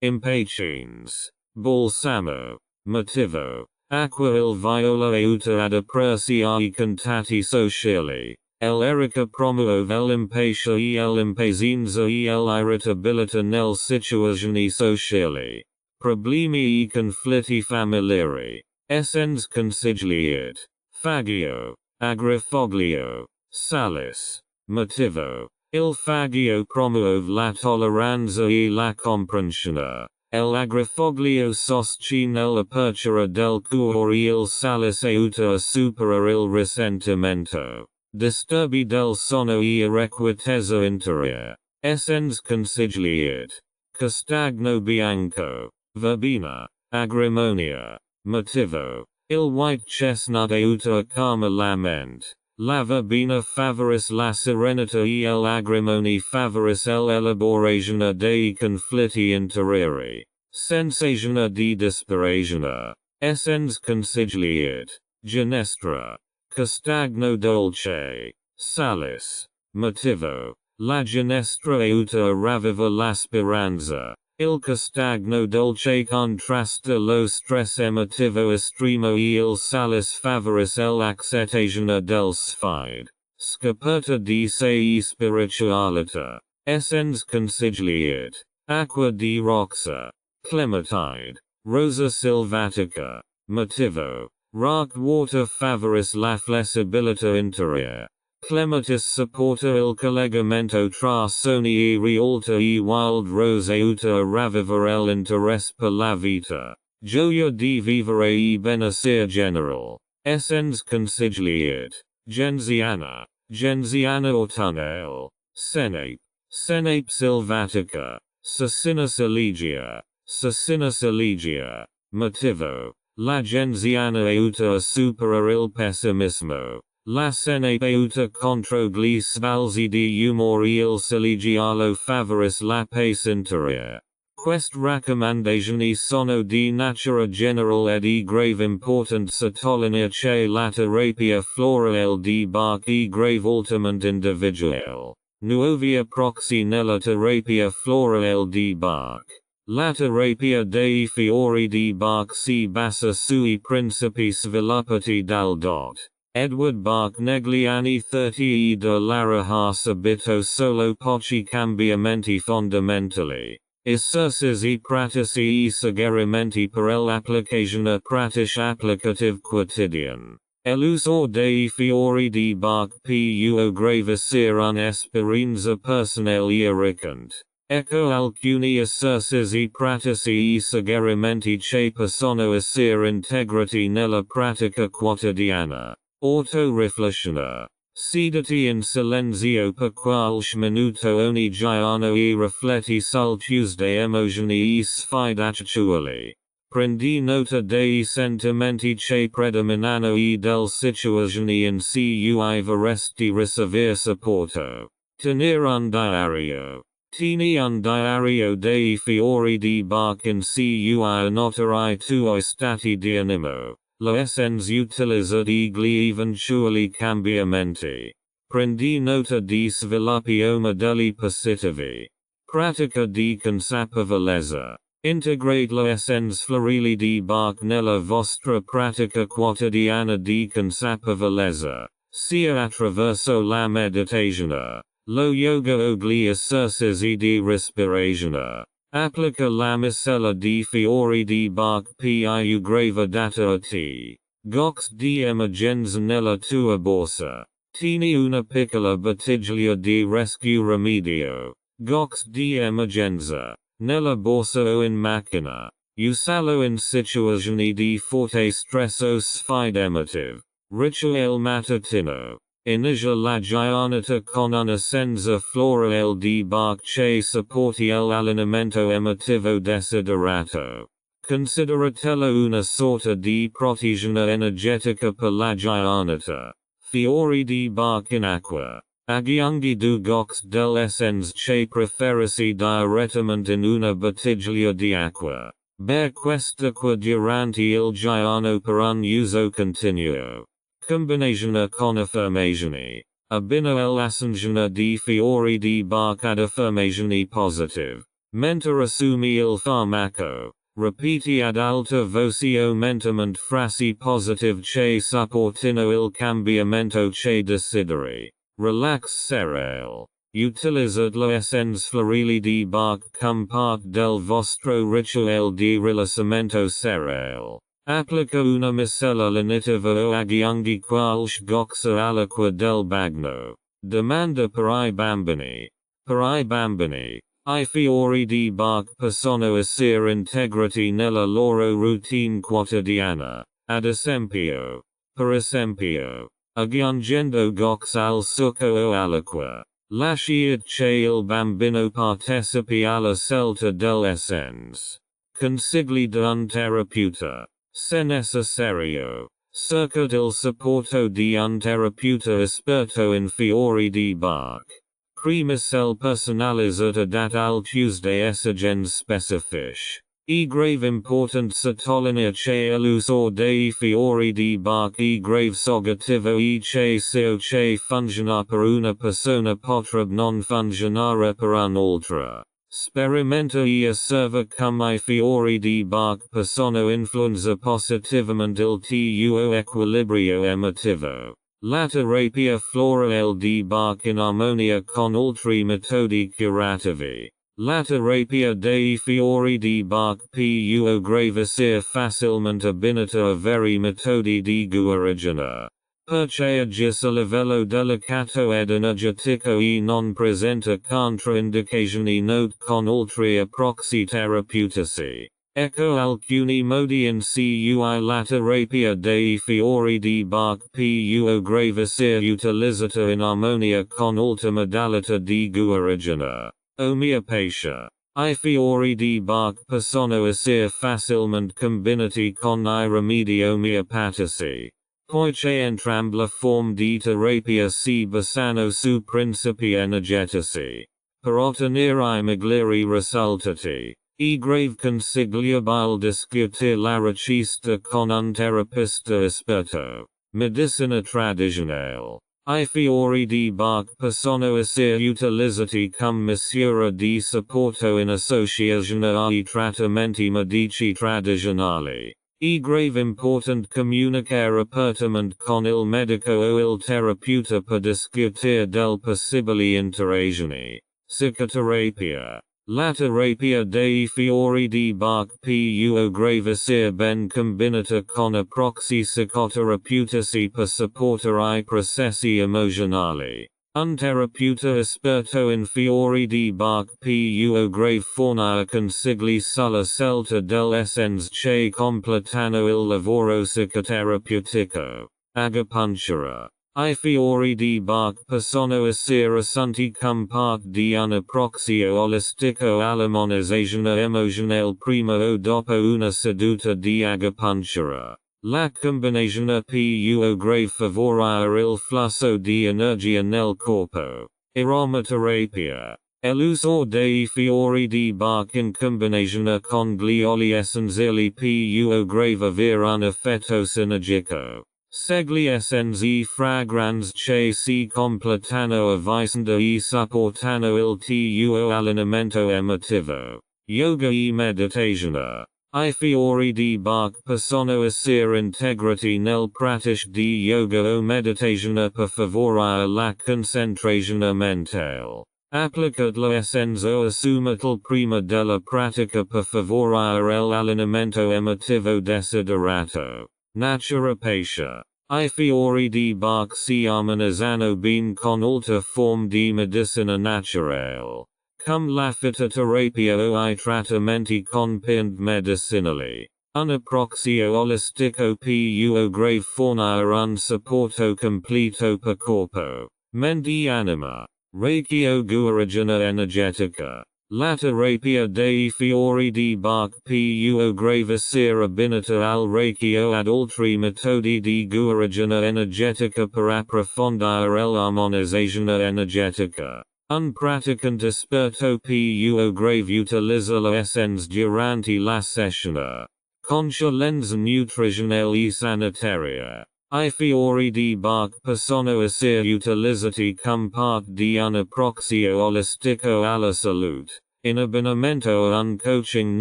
A: Impatiens. Balsamo. Motivo. Acqua il viola aiuta ad aprirsi ai contatti sociali. Erica promuove l'impatio e l'impazienza e l'irritabilità nel situazioni sociali. Problemi e conflitti familiari. Essens consigliet. Fagio. Agrifoglio. Salis. Motivo. Il fagio promuove la tolleranza e la comprensione. L'agrifoglio sostiene l'apertura del cuore e il salis aiuta a superare il risentimento. Disturbi del sonno e irrequietezza interior. Essens consigliet. Castagno bianco. Verbena. Agrimonia. Motivo. Il white chestnut aiuta a calma la mente. La verbena favoris la serenità e l'agrimoni favoris l'elaborazione dei conflitti interiori. Sensazione di disperazione. Essens consigliet. Ginestra. Castagno dolce. Salis. Motivo. La ginestra aiuta a ravviva la speranza. Il castagno dolce contrasta lo stress emotivo estremo e il salis favoris l'accettazione del sfide. Scoperta di sé e spiritualità. Essens consigliet. Acqua di roxa. Clematide. Rosa silvatica. Motivo. Rock water favoris la flessibilità interior. Clematis supporta il collegamento tra soni e realtà e wild rose aiuta a ravvivare l'interesse per la vita. Gioia di vivere e benessere general. Essens consigliet. Genziana. Genziana autunnale. Senape. Senape silvatica. Cecina saligia. Cecina saligia. Motivo. La genziana aiuta a superare il pessimismo. La senape aiuta contro gli sbalzi di umore e il saligialo favoris la pace interior. Queste raccomandazioni sono di natura general ed di grave importanza sottolinea che la terapia florale di Bach è gravemente individuale. Nuovi approcci nella terapia florale di Bach. La terapia dei fiori di Bach si basa sui principi sviluppati dal dott. Edward Bach negli anni 30 e dell'era subito solo pochi cambiamenti fondamentali. Esercizi pratici e suggerimenti per l'applicazione pratica applicative quotidian. L'uso dei fiori di Bach può gravissare un'esperienza personale irricante. Ecco alcuni esercizi pratici e suggerimenti che possono essere integrati nella pratica quotidiana. Autoriflessione. Sediti in silenzio per qualche minuto ogni giorno e rifletti sul Tuesday emozioni e sfide attuali. Prendi nota dei sentimenti che predominano e del situazioni in cui vorresti ricevere supporto. Tenere un diario. Tieni un diario dei fiori di Bach in cui annoterai i tuoi stati di animo. Lo essens utilizzat gli eventuali cambiamenti. Prendi nota di sviluppi o modelli positivi. Pratica di consapevolezza. Integrate lo essens florili di Bach nella vostra pratica quotidiana di consapevolezza, sia attraverso la meditazione, lo yoga o gli esercizi di respirazione. Applica la miscela di fiori di Bach più grave data a te. Gox di emergenza nella tua borsa. Tieni una piccola bottiglia di rescue remedio. Gox di emergenza. Nella borsa o in macchina. Usalo in situazioni di forte stress o sfide emotive. Rituale mattutino. Inizia la giornata con una senza florale di Bach che supporti l'allineamento emotivo desiderato. Consideratela una sorta di protezione energetica per la giornata. Fiori di Bach in acqua. Aggiungi due gox dell'essence che preferisci direttamente in una bottiglia di acqua. Bear quest'acqua durante il giorno per un uso continuo. Combinazione con affermazioni. Abbina l'assunzione di fiori di Bach ad affermazioni positive. Mentre assumi il farmaco. Ripeti ad alta voce o mentalmente frasi positive che supportino il cambiamento che desideri. relax serale. Utilizat la essence florili di Bach cum part del vostro rituale di rilassamento serale. Applica una miscela lenitiva o aggiungi qualche goccia all'acqua del bagno. Domanda per I bambini. Per I bambini, I fiori di Bach possono essere integrati nella loro routine quotidiana. Ad esempio. Per esempio. Aggiungendo goccia al succo o all'acqua. Lasciate che il bambino partecipi alla scelta dell'essence. Consigli d'un terapeuta. Se necessario. Cerca il supporto di un terapeuta esperto in fiori di Bach. Cremisel personalizzata dat al Tuesday esigens specifiche. E grave important sottolineare che l'uso dei fiori di Bach e grave soggettivo e che seo che funziona per una persona potrebbe non funzionare per un'altra. Sperimenta e osserva come I fiori di Bach possono influenza positivamente il tuo equilibrio emotivo. La terapia florale di Bach in armonia con altri metodi curativi. La terapia dei fiori di Bach può grave essere facilmente abbinata a vari metodi di guarigione. Perché agis a livello delicato ed energetico e non presenta controindicazioni note con altri approcci terapeutici. Ecco alcuni modi in cui la terapia dei fiori di Bach può grave essere utilizzata in armonia con altre modalità di guarigione. Omeopatia. I fiori di Bach possono essere facilmente combinati con I rimedi omeopatici. Poiché entrambe le forme di terapia si basano su principi energetici. Per ottenere I migliori risultati, è grave consigliabile discutere la richiesta con un terapista esperto. Medicina tradizionale. I fiori di Bach possono essere utilizzati come misura di supporto in associazione ai trattamenti medici tradizionali. È grave important comunicare apertamente con il medico o il terapeuta per discutere del possibili interazioni. Psicoterapia. La terapia dei fiori di Bach può grave essere ben combinata con approcci psicoterapeutici per supportare I processi emozionali. Un terapeuta esperto in fiori di Bach può grave fornire consigli sulla scelta dell'essence che completano il lavoro psicoterapeutico. Agopuntura. I fiori di Bach possono essere assunti come parte di un approccio olistico all'armonizzazione emozionale prima o dopo una seduta di agopuntura. La combinazione può grave favorire il flusso di energia nel corpo. Aromaterapia. L'uso dei fiori di Bach in combinazione con gli oli essenziali può grave avere un effetto sinergico. Segli essenzi fragranze che si completano a vicenda e supportano il tuo allineamento emotivo. Yoga e meditazione. I fiori di Bach possono essere integrati nel pratiche di yoga o meditazione per favorire la concentrazione mentale. Applicat la essenza o assumatel prima della pratica per favorire l'allineamento emotivo desiderato. Naturopatia. I fiori di Bach si armonizzano bene con altre forme di medicina naturale. Come la fitoterapia o I trattamenti con piante medicinali. Un approccio olistico può grave fornire un supporto completo per corpo, mente e anima. Reiki o guarigione energetica. La terapia dei fiori di Bach può grave essere abbinata al Reiki o ad altri metodi di guarigione energetica per approfondire l'armonizzazione energetica. Un praticante esperto può grave utilizza la essence durante la sessione. Con scelenza nutrizionale e sanitaria. I fiori di Bach possono essere utilizzati come parte di un approccio olistico alla salute, in abbinamento a un coaching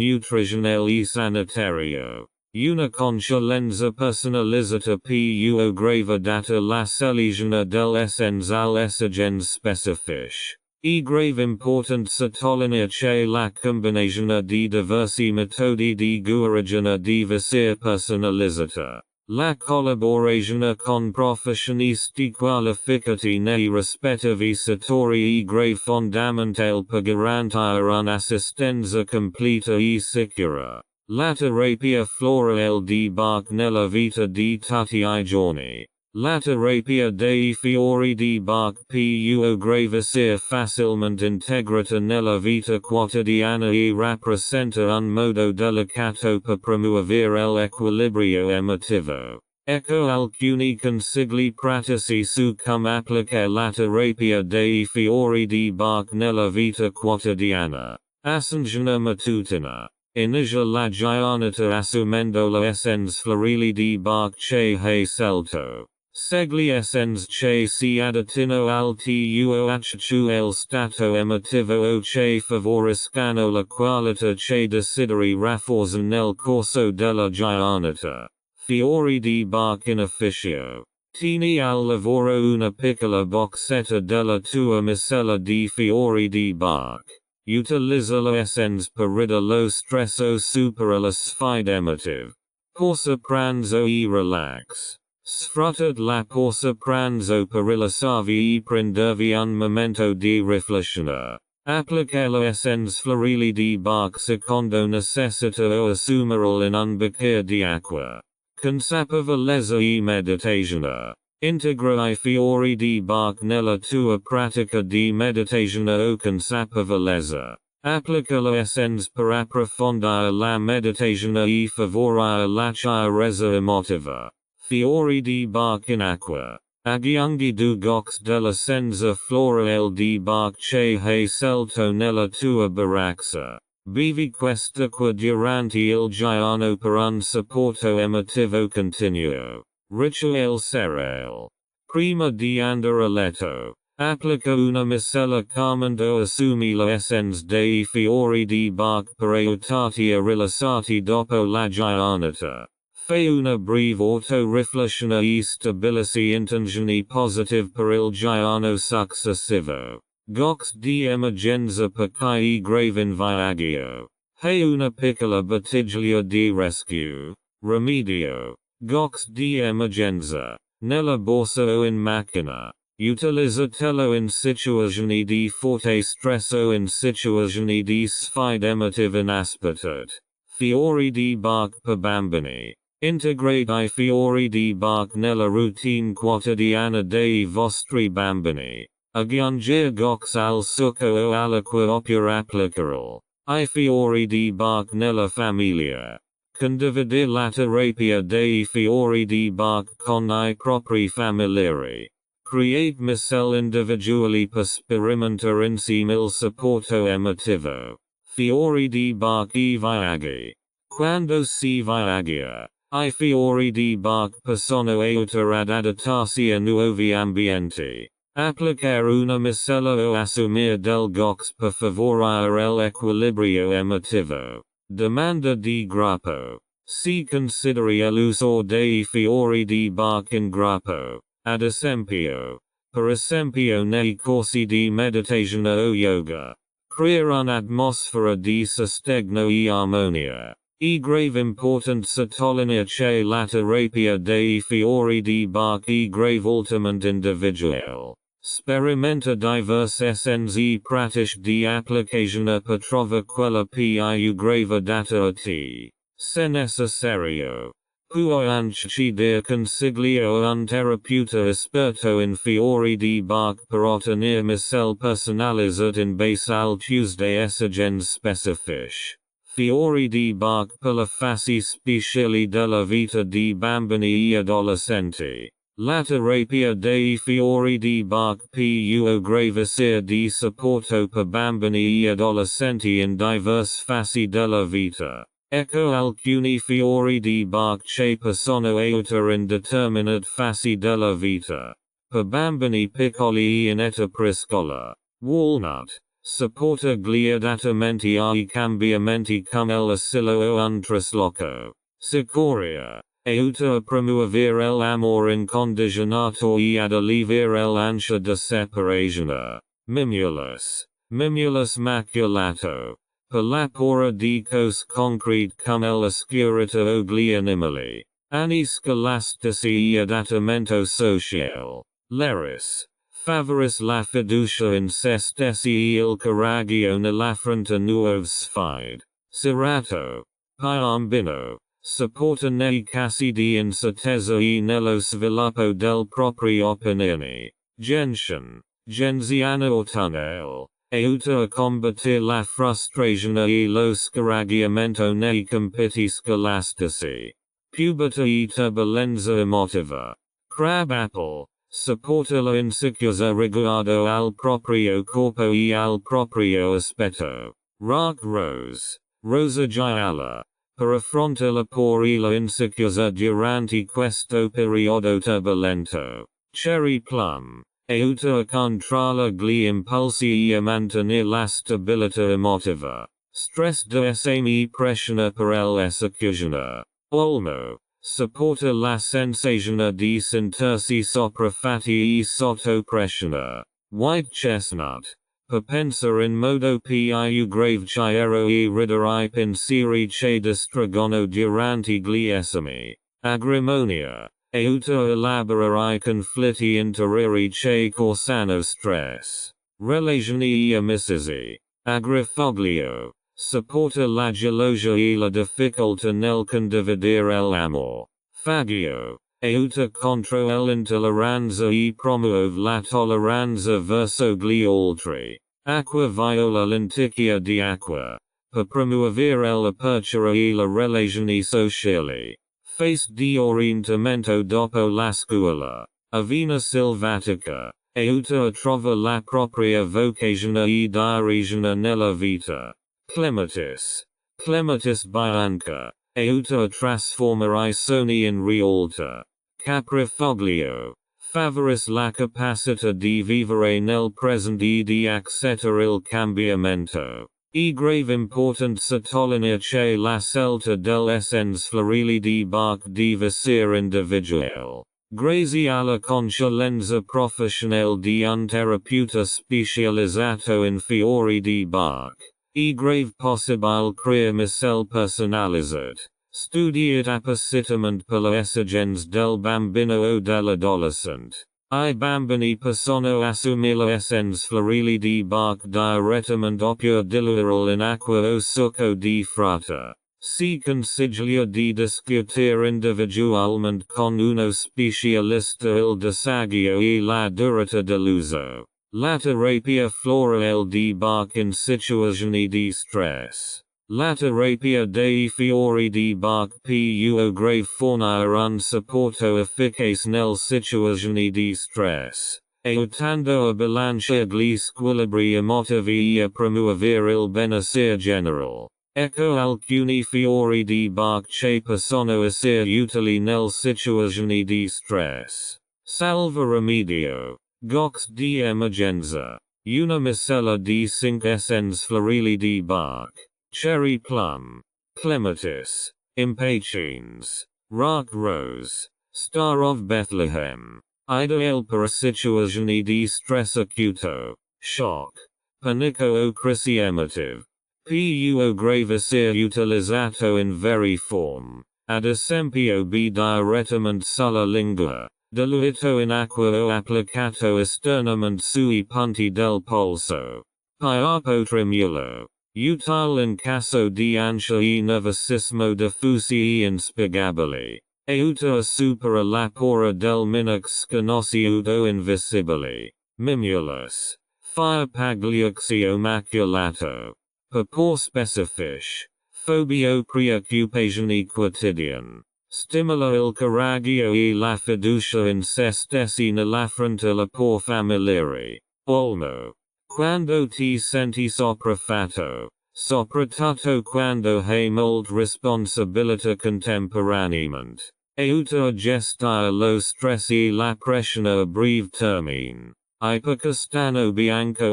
A: nutrizionale e sanitario. Una consulenza personalizzata più grave data la selezione dell'essence all'esigenze specifiche. E grave important sottolinea che la combinazione di diversi metodi di guarigione deve essere personalizzata. La collaborazione con professionisti qualificati nei rispettivi settori è grave fondamentale per garantire un'assistenza completa e sicura. La terapia florale di Bach nella vita di tutti I giorni. La terapia dei fiori di Bach più grave sia facilmente integrata nella vita quotidiana e rappresenta un modo delicato per promuovere l'equilibrio emotivo. Ecco alcuni consigli pratici su come applicare la terapia dei fiori di Bach nella vita quotidiana. Ascensione mattutina. Inizia la giornata assumendo l'essence florili di Bach che hai scelto. Segli essence che si adattino al tuo attuale stato emotivo o che favoriscano la qualità che desideri rafforzare nel corso della giornata. Fiori di Bach in ufficio. Tieni al lavoro una piccola boxetta della tua miscela di fiori di Bach. Utilizza l'essence per ridere lo stress o supera la sfida emotive. Pausa pranzo e relax. Sfruttate la pausa pranzo per rilassarvi e prendervi un momento di riflessione. Applica l'essence florili di Bach secondo necessità o assumerlo in un bicchiere di acqua. Consapevolezza e meditazione. Integra I fiori di Bach nella tua pratica di meditazione o consapevolezza. Applica l'essence per approfondire la meditazione e favorire la chiarezza emotiva. Fiori di Bach in acqua. Aggiungi due gocce dell'essenza florale di Bach che hai scelto nella tua barazza. Bevi quest'acqua durante il giorno per un supporto emotivo continuo. Rituale serale. Prima di andare a letto. Applica una miscela calmando assumi l'essence dei fiori di Bach per aiutarti a rilassarti dopo la giornata. Fai una breve auto-riflessione e stabilisci intenzioni positive per il giorno successivo. Gocce di emergenza per chi grave in viaggio. Hai una piccola bottiglia di rescue. Rimedio. Gocce di emergenza. Nella borsa o in macchina. Utilizzatelo in situazioni di forte stress o in situazioni di sfida emotiva inaspettate. Fiori di Bach per bambini. Integrate I fiori di Bach nella routine quotidiana dei vostri bambini. Aggiungere gocce al succo o all'acqua oppure applicarlo. I fiori di Bach nella famiglia. Condividere la terapia dei fiori di Bach con I propri familiari. Create miscele individuali per sperimentare insieme il supporto emotivo. Fiori di Bach e viaggi. Quando si viaggia. I fiori di Bach possono aiutare ad adattarsi a nuovi ambienti. Applicare una miscela o assumere del gocce per favorire l'equilibrio emotivo. Domanda di gruppo. Si consideri l'uso dei fiori di Bach in gruppo. Ad esempio. Per esempio nei corsi di meditazione o yoga. Creare un'atmosfera di sostegno e armonia. E grave important sottolinea che la terapia dei fiori di Bach è grave altamente individuale. Sperimenta diverse essenze pratiche di applicazione per trovare quella più grave adatta a te. Se necessario. Puoi anche chiedere consiglio a un terapeuta esperto in fiori di Bach per ottenere miscele personalizzate in base al tuo esigenze specifiche. Fiori di Bach per le fasi speciali della vita di bambini e adolescenti. La terapia dei fiori di Bach più grave sia di supporto per bambini e adolescenti in diverse fasi della vita. Ecco alcuni fiori di Bach che possono aiutare in determinate fasi della vita. Per bambini piccoli e in età prescola. Walnut. Supporta gli adattamenti ai cambiamenti come l'asilo o un trasloco. Sicoria. Euter promuovere l'amor incondizionato e ad alleviare l'ansia de separazione. Mimulus. Mimulus maculato. Per l'apora di cos concrete cum l'oscurita ogli animali. Anni scolastici e adattamento sociale. Leris. Favoris la fiducia in se stessi e il coraggio nell'affronta nuove sfide. Serato. Piombino. Supporta nei casi di incertezza e nello sviluppo del proprio opinioni. Gentian. Genziana autunnale. Aiuta a combattere la frustrazione e lo scoraggiamento nei compiti scolastici. Pubertà e turbolenza emotiva. Crab apple. Supporta la insicurezza riguardo al proprio corpo e al proprio aspetto. Rock rose. Rosa gialla. Per affrontare la paura e la insicurezza durante questo periodo turbolento. Cherry plum. Aiuta a controllare gli impulsi e a mantenere la stabilità emotiva. Stress de esame pressione per l'esecuzione. Olmo. Supporta la sensazione di sentirsi sopraffatti e sotto pressione. White chestnut. Per pensare in modo più grave chiaro e ridere I pensieri che distraggono durante gli esami. Agrimonia. Aiuta a elaborare I conflitti interiori che causano stress. Relazioni e amicizie. Agrifoglio. Supporta la gelosia e la difficoltà nel condividere l'amor. Fagio. Aiuta contro l'intolleranza e promuove la tolleranza verso gli altri. Acqua viola lenticchia di acqua. Per promuovere l'apertura e le relazioni sociali. Face di orientamento dopo la scuola. Avena selvatica. Aiuta a trovare la propria vocazione e direzione nella vita. Clematis. Clematis bianca. Aiuta a trasformare I sogni in realtà. Caprifoglio. Favoris la capacità di vivere nel presente e di accettare il cambiamento. E grave importanza sottolinea che la scelta dell'essence florili di Bach deve essere individuale. Grazie alla consulenza professionale di un terapeuta specializzato in fiori di Bach. E grave possibile creare miscel personalizzate. Studiat appositamente per le esigenze del bambino o dell'adolescente. I bambini possono assumere l'essence florili di Bach direttamente oppure diluirla in acqua o succo di frutta. Si consiglia di discutere individualmente con uno specialista il disagio e la durata dell'uso. La terapia florale di Bach in situazioni di stress. La terapia dei fiori di Bach può grave fornire un supporto efficace nel situazioni di stress, aiutando a bilanciare gli squilibri emotivi e a promuovere il benessere generale. Ecco alcuni fiori di Bach che possono essere utili nel situazioni di stress. Salva rimedio. Gox di emergenza. Una miscela di 5 essence florili di Bach. Cherry plum. Clematis. Impatiens. Rock rose. Star of Bethlehem. Ideal per situazioni di stress acuto. Shock. Panico o crisi emotive. Può grave essere utilizzato in vari forme. Ad esempio b direttamente sulla lingua. Diluito in acqua o applicato esternamente sui punti del polso. Pioppo tremulo. Utile in caso di ansia e nervosismo diffusi e inspiegabili. Aiuta a superare la paura del minix sconosciuto invisibile. Mimulus. Fire pagliuxio maculato. Per specifiche. Phobia preoccupazioni quotidiane. Stimola il coraggio e la fiducia in se stessi nell'affrontare la paura familiare. Olmo. Quando ti senti sopraffatto, soprattutto quando hai molte responsabilità contemporaneamente. Aiuta a gestire lo stress e la pressione a breve termine. Ipocastano bianco.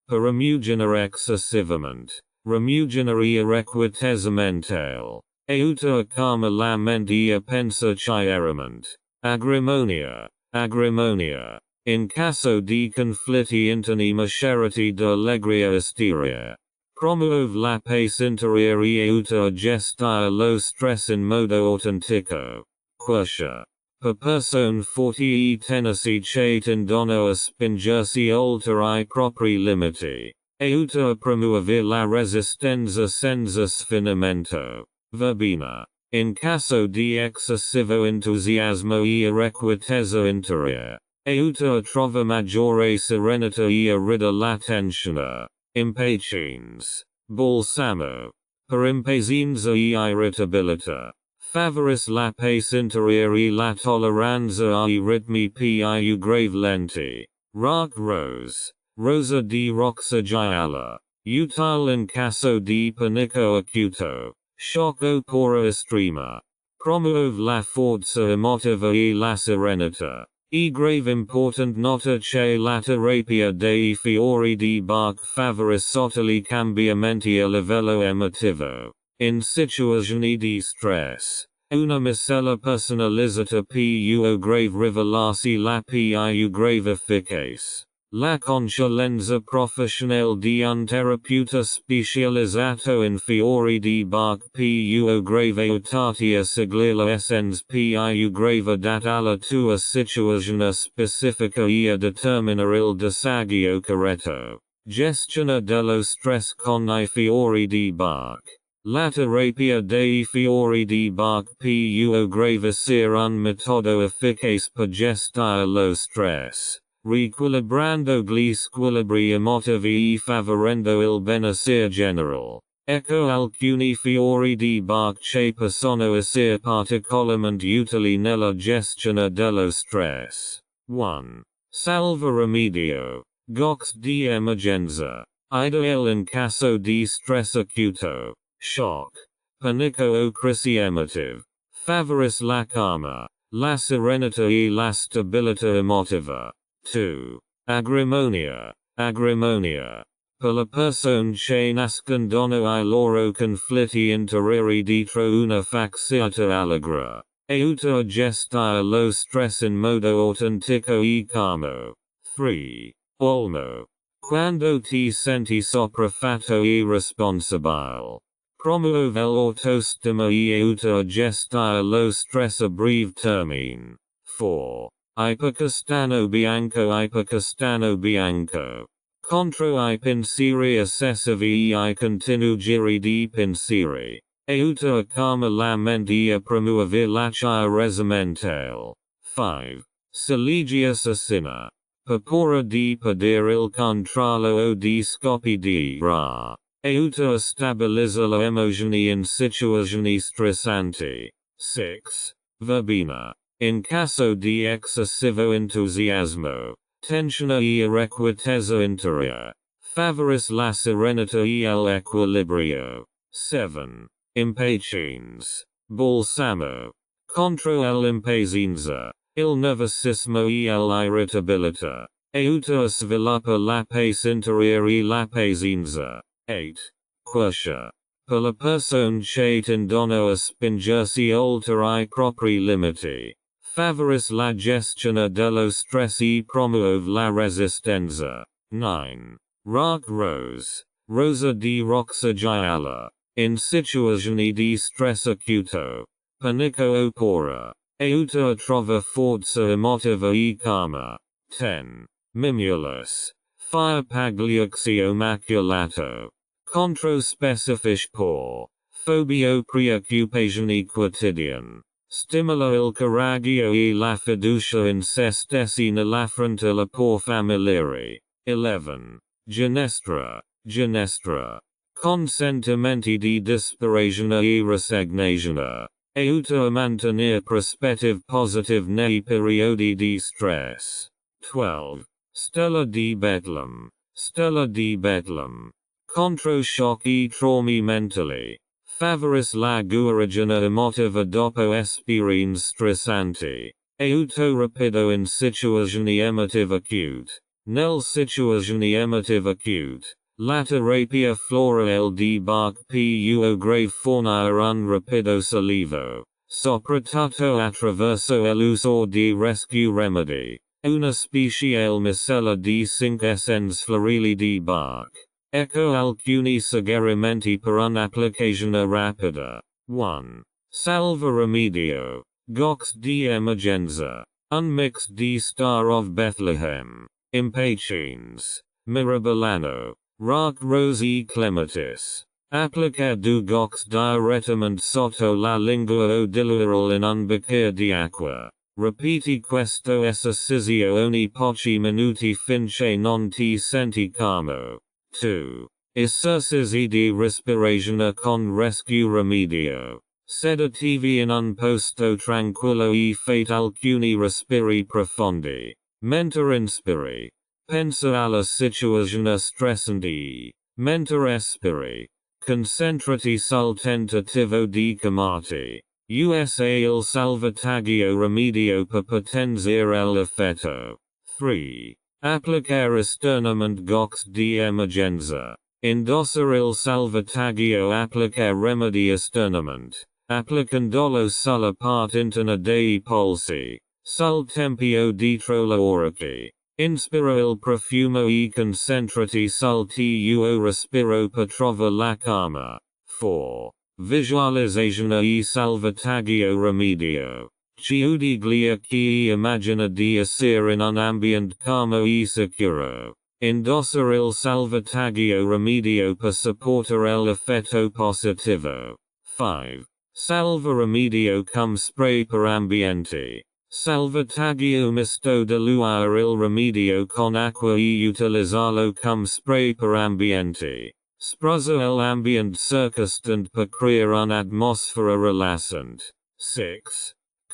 A: Per emuginare excessivamente. remugenaria requitessementale. Euta karma la mentia pensa chierament. Agrimonia. In caso di conflitti interni macerity de allegria esteria. Promuove la pace interiore euta a gestire lo stress in modo autentico. Quercia. Per persone forti tenaci chait in dono a spingersi oltre I propri limiti. Euta a promuovere la resistenza senza sfinimento. Verbena. In caso di excessivo entusiasmo e irrequietezza interior. Euta a trova maggiore serenità e rida la tensione. Impatiens. Balsamo. Per impazienza e irritabilità. Favoris la pace interiore la tolleranza ai ritmi più grave lenti. Rock rose. Rosa di roxa gialla. Utile in caso di panico acuto. Shock opera estrema. Promuove la forza emotiva e la serenità. E grave important nota che la terapia dei fiori di Bach favoris sottili cambiamenti a livello emotivo. In situazioni di stress. Una miscela personalizzata più grave rivelarsi la più grave efficace. La consulenza professionale di un terapeuta specializzato in fiori di Bach più grave aiutati a seguire l'essence più grave data alla tua situazione specifica e a determinare il disagio corretto. Gestione dello stress con I fiori di Bach. La terapia dei fiori di Bach più grave sia un metodo efficace per gestire lo stress. Riequilibrando gli squilibri emotivi e favorendo il benessere generale. Ecco alcuni fiori di Bach che possono essere particolarmente utili nella gestione dello stress. 1. Salva remedio. Gox di emergenza. Ideal in caso di stress acuto. Shock. Panico o crisi emotive. Favoris la calma. La serenità e la stabilità emotiva. 2. Agrimonia. Per la persone che nascondono I loro conflitti interiori dietro una facciata allegra. Aiuta a gestire lo stress in modo autentico e calmo. 3. Olmo. Quando ti senti sopraffatto e responsabile. Promuove l'autostima e aiuta a gestire lo stress a breve termine. 4. Ipercastano bianco. Contro I pensieri eccessivi e I continui giri di pensieri. Aiuta a calma la mente e a promuovere la chiarezza mentale. 5. Saligia assassina. Per paura di perdere il controllo o di scopi di ira. Aiuta a stabilizzare le emozioni in situazioni stressanti. 6. Verbena. In caso di excessivo entusiasmo, tensione e irrequietezza interior. Favoris la serenità e l'equilibrio. 7. Impatiens. Balsamo. Contro l'impazienza, il nervosismo e l'irritabilità. Aiuta a sviluppare la pace interior e la pazienza. 8. Quercia. Per la persone che tendono a spingersi oltre I propri limiti. Favoris la gestione dello stress e promuove la resistenza. 9. Rock rose. Rosa di roxa gialla. In situazioni di stress acuto. Panico o paura. Aiuta a trova forza emotiva e calma. 10. Mimulus. Fire pagliuxio maculato. Contro specifiche por. Phobia preoccupazioni quotidian. Stimola il coraggio e la fiducia in se stessi nell'affronta la por familiari. 11. Ginestra. Con sentimenti di disperazione e resignazione. Aiuta a mantenere prospettive positive nei periodi di stress. 12. Stella di Betlem. Contro shock e traumi mentali. Favoris la guarigione emotiva dopo esperienze stressanti. Aiuto rapido in situazioni emotive acute. Nel situazioni emotive acute. la terapia floral di Bach più grave fornire un rapido sollievo, soprattutto attraverso l'uso di rescue remedy, una speciale miscela di 5 essence florili di Bach. Ecco alcuni suggerimenti per un'applicazione rapida. 1. Salva remedio. Gox di emergenza. Un mix di Star of Bethlehem. Impatiens. Mirabolano. Rac Rosi Clematis. Applica du Gox direttamente sotto la lingua o diluirlo in un bicchiere di acqua. Ripeti questo esercizio ogni pochi minuti finché non ti senti calmo. 2. Esercizi di respirazione con rescue remedio. Sedativi in un posto tranquillo e fate alcuni respiri profondi. Mentre inspiri. Pensa alla situazione stressante. Mentre espiri. Concentrati sul tentativo di chiamarti. USA il salvataggio remedio per potenzare l'effetto. 3. Applicare esternamente gox di emergenza. Indossare il salvataggio applica remedi esternamente, applicandolo sulla parte interna dei polsi, sul tempio dietro le orecchie. Inspira il profumo e concentrati sul tuo respiro per trovare la calma. 4. Visualizzazione e salvataggio remedio. Chiudiglia chi immagina di essere in un ambiente calmo e sicuro. Indossare il salvataggio remedio per supportare l'effetto positivo. 5. Salva remedio cum spray per ambiente. Salvataggio misto diluire il remedio con acqua e utilizzarlo cum spray per ambiente. Spruzza l'ambiente circostante per creare un'atmosfera rilassante. 6.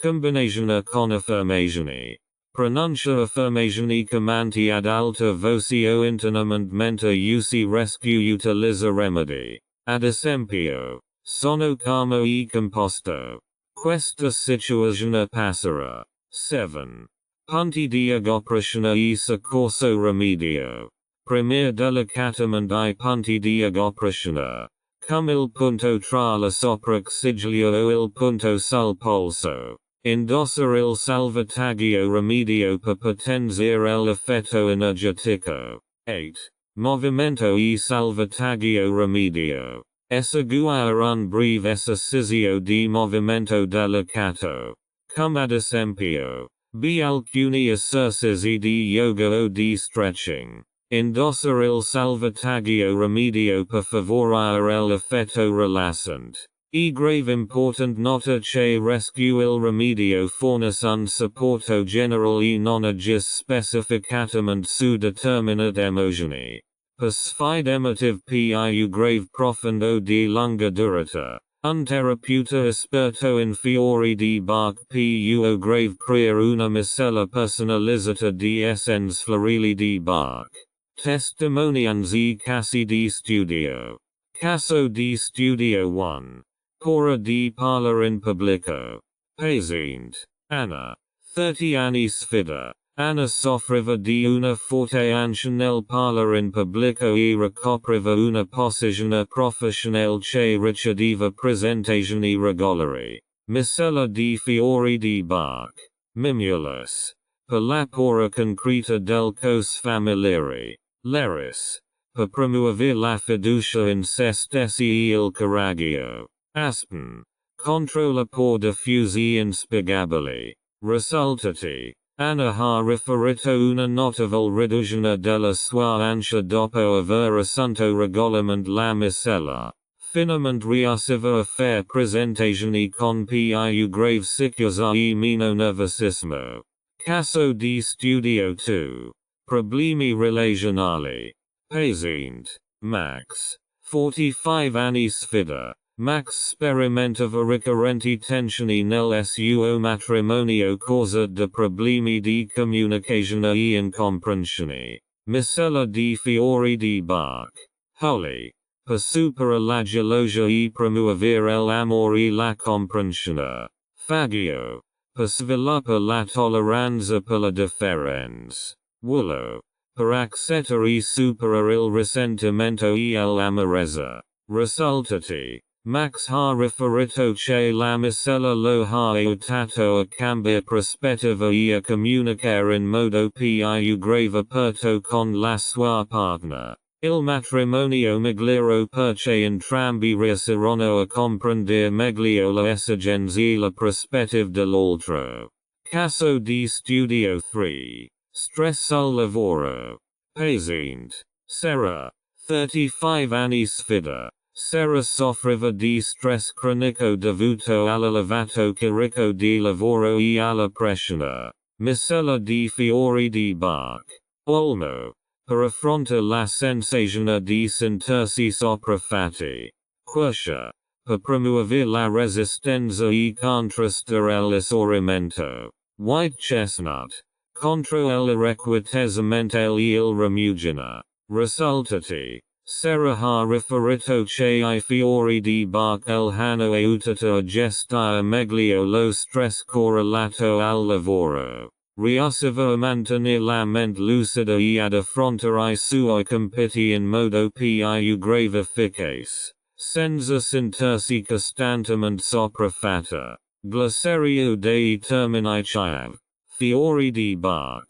A: Combinazione con affermazioni. Pronuncia affermazioni chiamanti ad alta voce o internamente mentre usi rescue utilizza remedy. Ad esempio, sono calmo e composto. Questa situazione passerà. 7. Punti di agoperazione e soccorso remedio. Premier delicatamente ai punti di agoperazione. Cum il punto tra la sopracciglio o il punto sul polso. Indossare il salvataggio remedio per potenzare l'effetto energetico. 8. Movimento e salvataggio remedio. Eseguire un breve esercizio di movimento delicato. Cum ad esempio. B. Alcuni esercizi di yoga o di stretching. Indossare il salvataggio remedio per favorire l'effetto rilassante. E grave important nota che rescue il remedio fornisce un supporto generale e non agis specificatamente su determinate emozioni. Per sfide emotive più grave profondo di lunga durata. Un terapeuta esperto in fiori di Bach più grave crea una miscela personalizzata di essence florili di Bach. Testimonianze e casi di studio. Caso di studio 1. Pora di parla in pubblico. Paziente. Anna. 30 anni sfida. Anna soffriva di una forte ansia nel parlare in pubblico e ricopriva una posizione professionale che richiedeva presentazioni regolari. Miscela di fiori di Bach. Mimulus. Per la pora concreta del cos familiari. Leris. Per promuovere la fiducia in se stessi e il coraggio. Aspen. Contro la por diffusi inspiegabili. Risultati. Anna ha riferito una notevole riduzione della sua ansia dopo aver assunto regolarmente la miscela. Finalmente riusciva a fare presentazioni con più grave sicurezza e meno nervosismo. Caso di studio 2. Problemi relazionali. Paziente. Max. 45 anni sfida. Max sperimentava ricorrenti tensioni nel suo matrimonio causa de problemi di comunicazione e incomprensione. Miscela di fiori di Bach. Holy. Per superare la gelosia e promuovere l'amore e la comprensione. Fagio. Per sviluppare la tolleranza per la differenza. Willow. per accettere supera il risentimento e l'amarezza. Risultati. Max ha riferito che la miscela lo ha aiutato a cambiare prospettiva e a comunicare in modo più grave aperto con la sua partner. Il matrimonio migliorò perché entrambi riuscirono a comprendere meglio le esigenze e la prospettiva dell'altro. Caso di studio 3. Stress al lavoro. Paziente. Sarah. 35 anni sfida. Sarah soffriva di stress cronico dovuto all'elevato carico di lavoro e alla pressione. Miscela di fiori di Bach. Olmo. Per affrontare la sensazione di sentirsi sopraffatti. Quercia. Per promuovere la resistenza e contrastare l'esaurimento. White chestnut. Contro l'irrequietezza e il rimugine. Risultati. Sarah ha riferito che I fiori di Bach el hanno aiutato a gestire meglio lo stress correlato al lavoro. Riusciva a mantenere la mente lucida e ad affrontare I suoi compiti in modo più grave efficace, senza sentirsi costantemente sopraffatta. Glossario dei termini chiave. Fiori di Bach.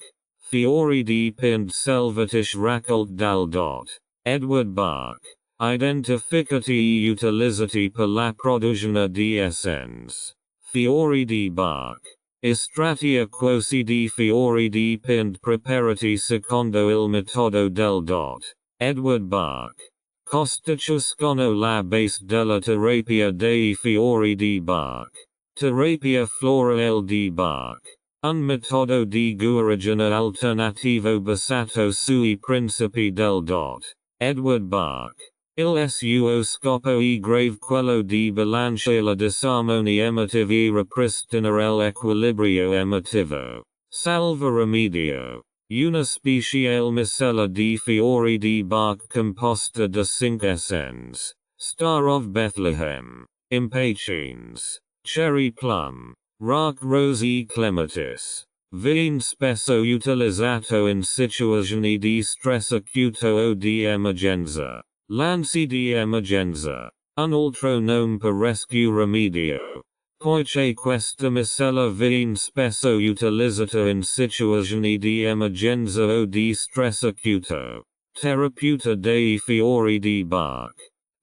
A: Fiori di Pint Selvatisch raccolt dal dot. Edward Bach. Identificati e utilizzati per la produzione di essence. Fiori di Bach. Estratti quosi di fiori di Pint preparati secondo il metodo del dot. Edward Bach. Costituiscono la base della terapia dei fiori di Bach. Terapia florale di Bach. Un metodo di guarigione alternativo basato sui principi del dot. Edward Bach. Il suo scopo è grave quello di bilanciare la disarmonia emotiva e ripristinare l'equilibrio emotivo. Salva remedio. Una speciale miscela di fiori di Bach composta da 5 essence. Star of Bethlehem. Impatiens. Cherry plum. Rock rose e clematis. Viene spesso utilizzato in situazioni di stress acuto o di emergenza. Lanci di emergenza. Un altro nome per rescue remedio. Poiché questa miscela viene spesso utilizzata in situazioni di emergenza o di stress acuto. Terapeuta dei fiori di Bach.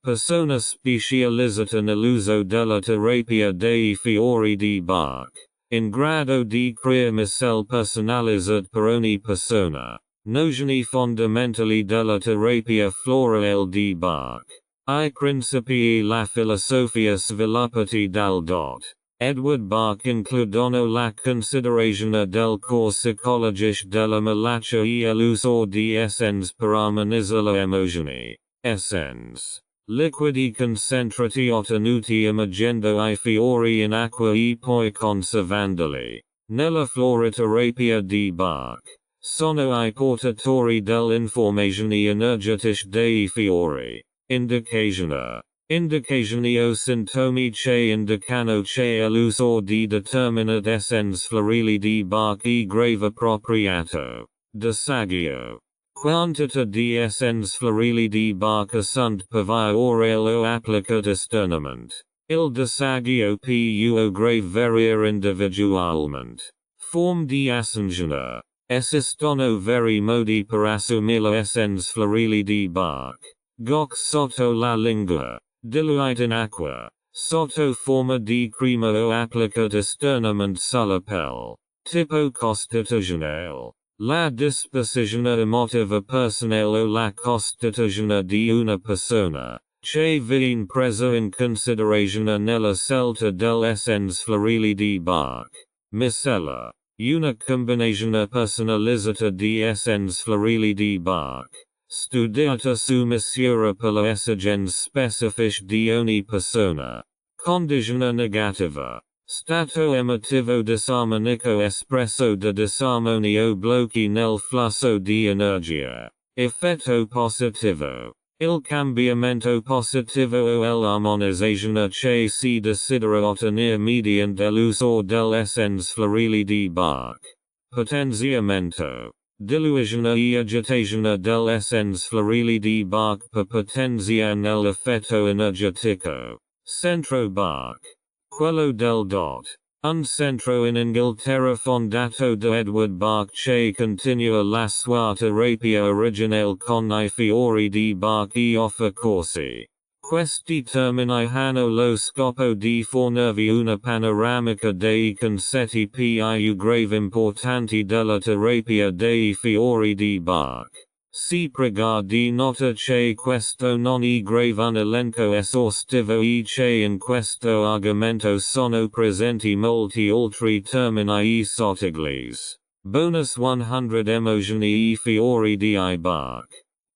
A: Persona specializzata nell'uso della terapia dei fiori di Bach. In grado di creare miscele personalizzate per ogni persona. Nozioni fondamentali della terapia florale di Bach. I principi e la filosofia sviluppati dal dot. Edward Bach includono la considerazione del core psicologico della malattia e l'uso di essence per armonizzare le emozioni. Essence. Liquidi concentrati ottenuti immergendo I fiori in acqua e poi conservandoli. Nella floriterapia di Bach. Sono I portatori dell'informazione energetica dei fiori. Indicazione. Indicazioni o sintomi che indicano che l'uso di determinate essence florili di Bach è grave appropriato. Disagio. Quantità di essence florili di Bach sunt per via orale o applicata esternamente. Il disagio può grave variare individualmente. Form di assunzione. Esistono vari modi per assumere essence florili di Bach. Gok sotto la lingua. Diluite in acqua. Sotto forma di crema o applicata esternamente sulla pelle. Tipo costituzionale. La disposizione emotiva personale o la costituzione di una persona, che viene presa in considerazione nella scelta dell'essence florili di Bach. Miscela. Una combinazione personalizzata di essence florili di Bach. Studiata su misura per le esigenze specifiche di ogni persona. Condizione negativa. Stato emotivo disarmonico espresso da disarmonia o blocchi nel flusso di energia. Effetto positivo. Il cambiamento positivo o l'armonizzazione che si desidera ottenere mediante l'uso dell'essence florili di Bach. Potenziamento. diluisione e agitazione dell'essence florile di Bach per potenzia nell'effetto energetico. Centro Bach. Quello del dot. Un centro in Inghilterra fondato da Edward Bach che continua la sua terapia originale con I fiori di Bach e offre corsi. Questi termini hanno lo scopo di fornirvi una panoramica dei concetti più grave importanti della terapia dei fiori di Bach. Si prega di nota che questo non è grave un elenco esaustivo e che in questo argomento sono presenti molti altri termini e sottiglis. Bonus 100 emozioni e fiori di Bach.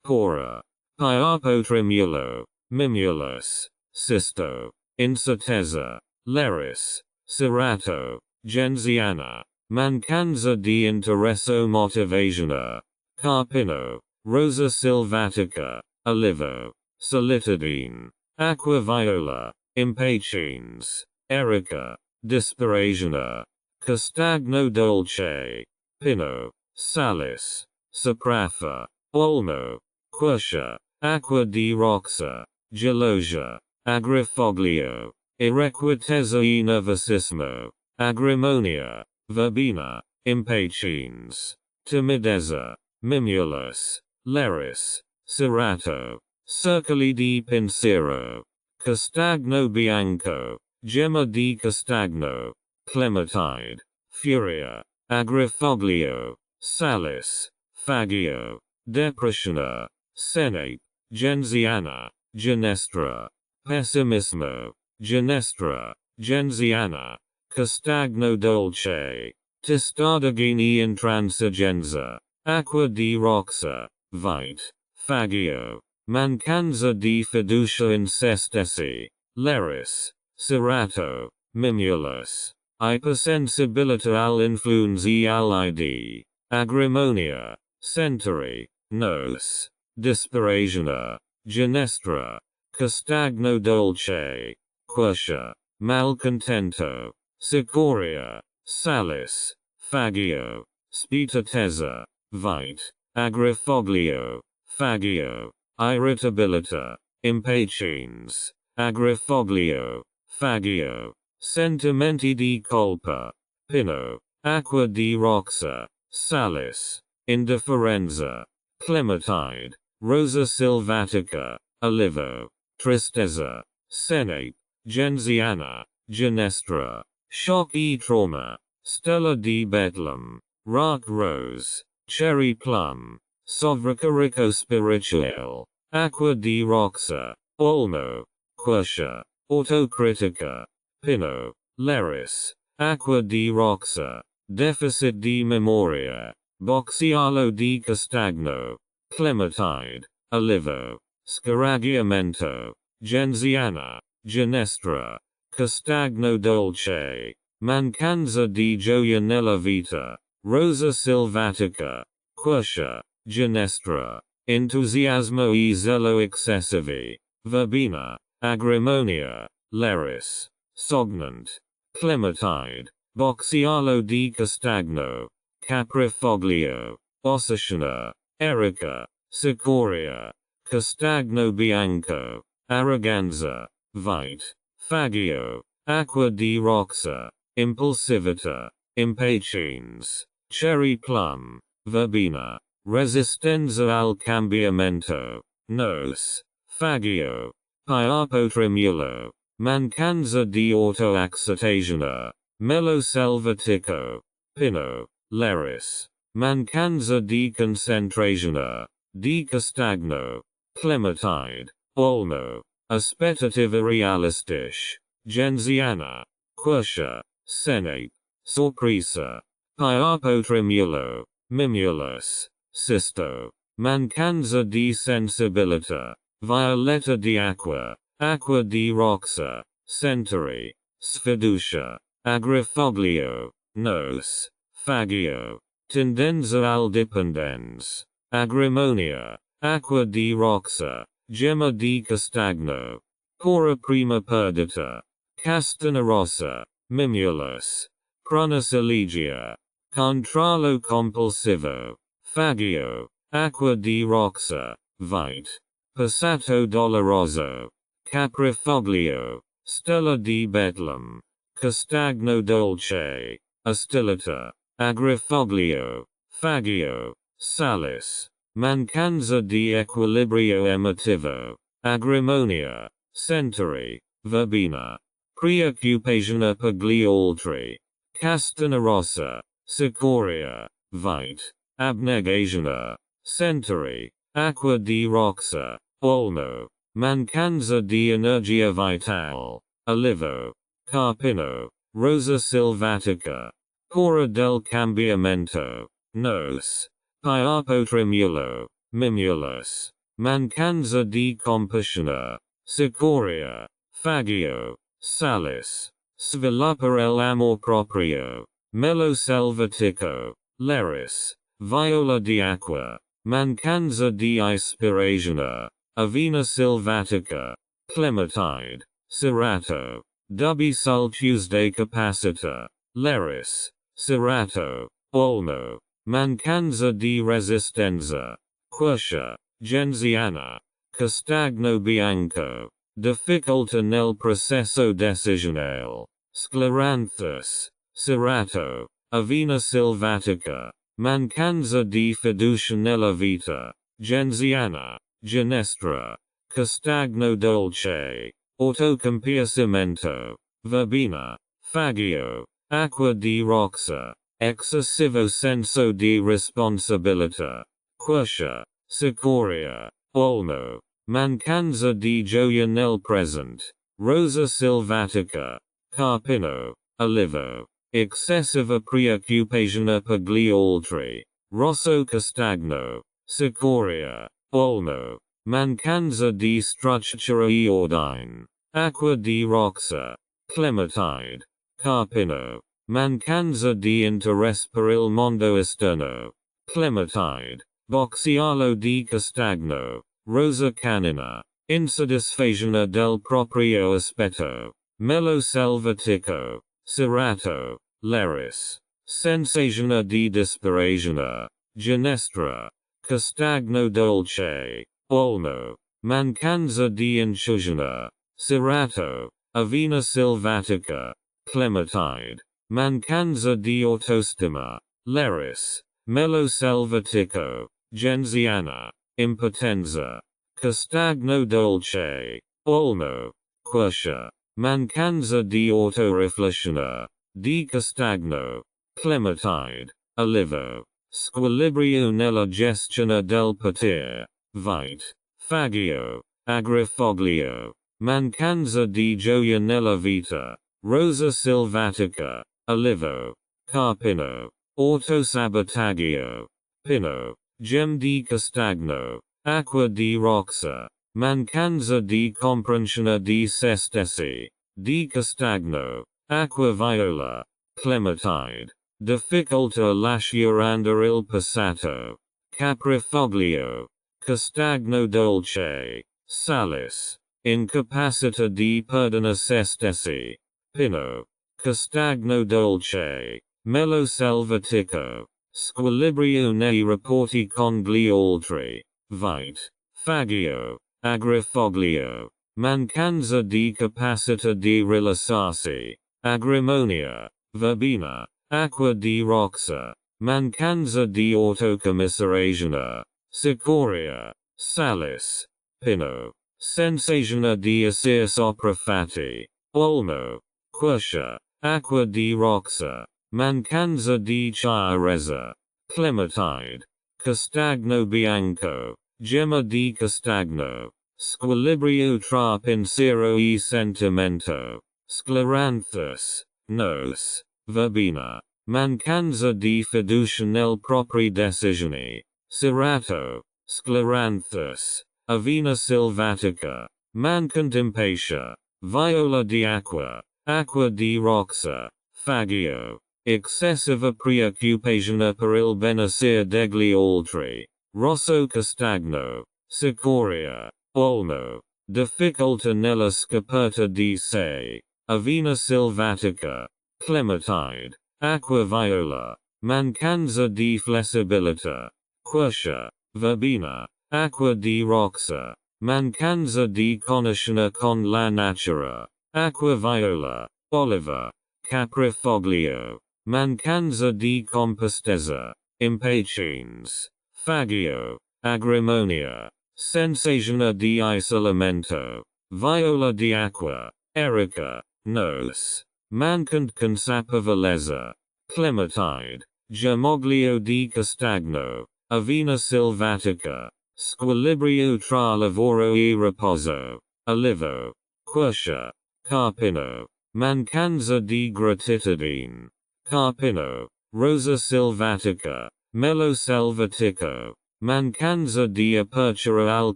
A: Pora. Piapo tremulo. Mimulus. Sisto. Incertezza. Leris. Serrato. Genziana. Mancanza di interesso motivazione. Carpino. Rosa Silvatica, Olivo, Solitudine, Aqua Viola, Impatiens, Erica, Disperazione, Castagno Dolce, Pino, Salis, Soprafa, Olmo, Quercia, Acqua di Roxa, Gelosia, Agrifoglio, Irrequietezza e Nervosismo, Agrimonia, Verbena, Impatiens, Timidezza, Mimulus, Leris, Serrato, Circoli di Pensiero, Castagno Bianco, Gemma di Castagno, Clementide, Furia, Agrifoglio, Salis, Fagio, Depressione, Senape, Genziana, Genestra, Pessimismo, Genestra, Genziana, Castagno Dolce, Testardagini Intransigenza, Acqua di Roxa, Vite, Fagio, Mancanza di fiducia in se stessi, Leris, Serrato, Mimulus, Ipersensibilità all'influenza e all'id, Agrimonia, Sentori, Nos, Disperazione, Genestra, Castagno Dolce, Quercia, Malcontento, Sicoria, Salis, Fagio, Spitatezza, Vite, Agrifoglio, Fagio, Irritabilità, Impatiens, Agrifoglio, Fagio, Sentimenti di colpa, Pino, Acqua di Roxa, Salis, Indifferenza, Clementide, Rosa Silvatica, Olivo, Tristezza, Senape, Genziana, Genestra, Shock e Trauma, Stella di Bethlehem, Rock Rose, Cherry Plum, Sovracarico Spirituale, Acqua di Roxa, Olmo, Quercia, Autocritica, Pino, Leris, Acqua di Roxa, Deficit di Memoria, Boxialo di Castagno, Clementide, Olivo, Scaraggiamento, Genziana, Genestra, Castagno Dolce, Mancanza di gioia nella vita, Rosa Silvatica, Quercia, Genestra, Entusiasmo e zelo excessivi, Verbena, Agrimonia, Leris, Sognant, Clementide, Boxialo di Castagno, Caprifoglio, Ossiciana, Erica, Sicoria, Castagno Bianco, Arroganza, Vite, Fagio, Acqua di Roxa, Impulsività, Impatiens, Cherry Plum, Verbena, Resistenza al cambiamento, Nos, Fagio, Piapo tremulo, Mancanza di autoaccettazione, Melo selvatico, Pino, Leris, Mancanza di concentrazione, di Castagno, Clementide, Olmo, Aspettativa realistic, Genziana, Quercia, Senape, Sorpresa, Piapo tremulo, Mimulus, Sisto, Mancanza di sensibilità, Violetta di Acqua, Acqua di Roxa, Sentori, Sfiducia, Agrifoglio, Nos, Fagio, Tendenza al dipendens, Agrimonia, Acqua di Roxa, Gemma di Castagno, Cora prima perdita, Castana Rossa, Mimulus, Prunus Elegia, Contralo compulsivo, Fagio, acqua di roxa, vite. Passato doloroso. Caprifoglio, stella di Betlem. Castagno dolce. Astillata. Agrifoglio. Fagio. Salis. Mancanza di equilibrio emotivo. Agrimonia. Century. Verbena. Preoccupazione per gli altri. Castanerossa. Cicoria. Vite. Abnegazione. Century. Acqua di roxa. Olmo. Mancanza di energia vitale. Olivo. Carpino. Rosa silvatica. Cora del cambiamento. Nos. Piapo tremulo. Mimulus. Mancanza di compassione. Cicoria. Fagio. Salis. Sviluppare l'amor proprio. Melo selvatico. Leris. Viola di acqua. Mancanza di ispirazione. Avena silvatica. Clementide. Cerato. Dubi sul Tuesday capacita. Leris. Cerato. Olmo. Mancanza di resistenza. Quercia. Genziana. Castagno bianco. Difficoltà nel processo decisionale. Scleranthus. Cerato. Avena silvatica. Mancanza di fiducia nella vita. Genziana. Ginestra. Castagno dolce. Autocompiacimento. Verbena. Fagio. Acqua di roxa. Excessivo senso di responsabilità. Quercia. Cicoria. Olmo. Mancanza di gioia nel present. Rosa silvatica. Carpino. Olivo. Excessiva preoccupazione per gli altri. Rosso castagno. Cicoria. Olmo. Mancanza di struttura e ordine. Acqua di roxa. Clementide. Carpino. Mancanza di interesse per il mondo esterno. Clementide. Boxialo di castagno. Rosa canina. Insoddisfazione del proprio aspetto. Melo selvatico. Cerato. Leris. Sensazione di disperazione. Ginestra. Castagno dolce. Olmo. Mancanza di incisione. Cerato. Avena silvatica. Clementide. Mancanza di autostima. Leris. Melo selvatico. Genziana. Impotenza. Castagno dolce. Olmo. Quercia. Mancanza di autoriflessione. Di castagno. Clementide. Olivo. Squilibrio nella gestione del potere. Vite. Fagio. Agrifoglio. Mancanza di gioia nella vita. Rosa silvatica. Olivo. Carpino. Autosabotaggio. Pino. Gem di castagno. Acqua di roxa. Mancanza di comprensione di se stessi. Di castagno. Acqua viola. Clementide. Difficoltà lasciare il passato. Caprifoglio. Castagno dolce. Salis. Incapacità di perdere se stessi. Pino. Castagno dolce. Melo selvatico. Squilibrio nei rapporti con gli altri. Vite. Fagio. Agrifoglio. Mancanza di capacità di rilassarsi. Agrimonia. Verbena. Acqua di roxa. Mancanza di autocommiserazione. Cicoria. Salis. Pino. Sensazione di essere sopraffatti. Olmo. Quercia. Acqua di roxa. Mancanza di chiarezza. Clementide. Castagno bianco. Gemma di castagno. Squilibrio tra pensiero e sentimento. Scleranthus. Nos. Verbena. Mancanza di fiducia nel propri decisioni. Cerato. Scleranthus. Avena silvatica. Mancant impatia. Viola di acqua. Acqua di roxa. Fagio. Excessiva preoccupazione per il benessere degli altri. Rosso castagno. Cicoria. Olmo. Difficoltà nella scoperta di sé. Avena silvatica. Clementide. Acqua viola. Mancanza di flessibilità. Quercia, Verbena, Acqua di Roxa, Mancanza di conoscenza con la natura, Acqua Viola, Oliver, Caprifoglio, Mancanza di compostezza, Impatiens, Fagio, Agrimonia, Sensazione di isolamento, Viola di Acqua, Erica, Nos, Mancant consapevolezza, Clematide, Germoglio di Castagno, Avena Silvatica, Squilibrio tra lavoro e riposo, Olivo, Quercia, Carpino, Mancanza di gratitudine, Carpino, Rosa Silvatica, Melo Selvatico, Mancanza di apertura al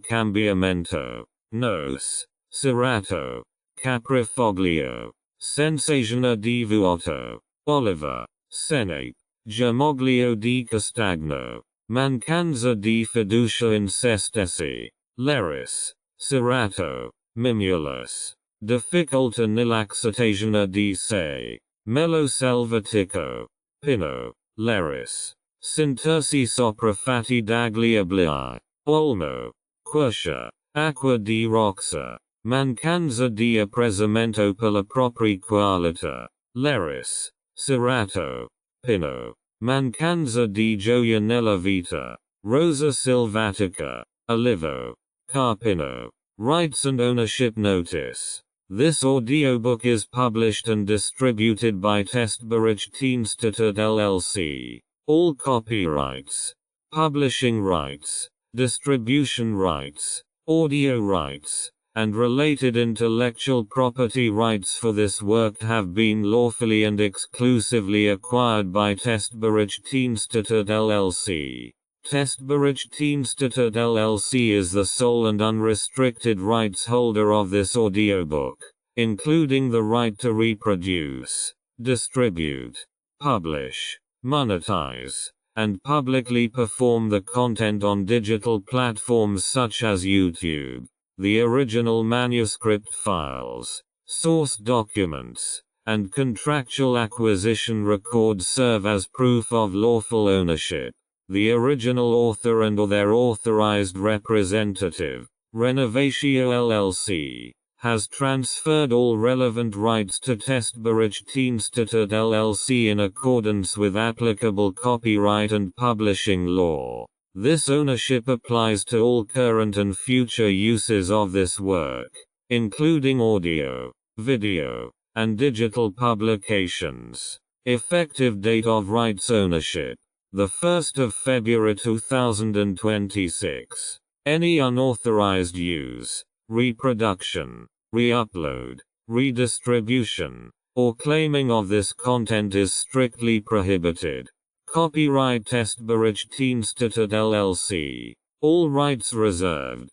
A: cambiamento, Nos, Cerato, Caprifoglio, Sensazione di vuoto, Oliver, Senape, Germoglio di Castagno, Mancanza di fiducia in se stessi, Leris, Cerato, Mimulus, Difficoltà nell'accettazione di sé, Melo Selvatico, Pino, Leris, Sentirsi sopraffatti dagli oblii, Olmo, Quercia, Acqua di Roxa, Mancanza di apprezzamento per la propria qualità, Leris, Cerato, Pino, Mancanza di gioia nella vita, Rosa Silvatica, Olivo, Carpino, Rights and Ownership Notice. This audiobook is published and distributed by Testberichtinstitut LLC. All copyrights, publishing rights, distribution rights, audio rights, and related intellectual property rights for this work have been lawfully and exclusively acquired by Testberichtinstitut LLC. Testberichtinstitut LLC is the sole and unrestricted rights holder of this audiobook, including the right to reproduce, distribute, publish, monetize, and publicly perform the content on digital platforms such as YouTube. The original manuscript files, source documents, and contractual acquisition records serve as proof of lawful ownership. The original author and/or their authorized representative, Renovatio LLC, has transferred all relevant rights to Testberichtinstitut LLC in accordance with applicable copyright and publishing law. This ownership applies to all current and future uses of this work, including audio, video, and digital publications. Effective date of rights ownership: the 1st of February 2026. Any unauthorized use, reproduction, re-upload, redistribution, or claiming of this content is strictly prohibited. Copyright Testberichtinstitut LLC. All rights reserved.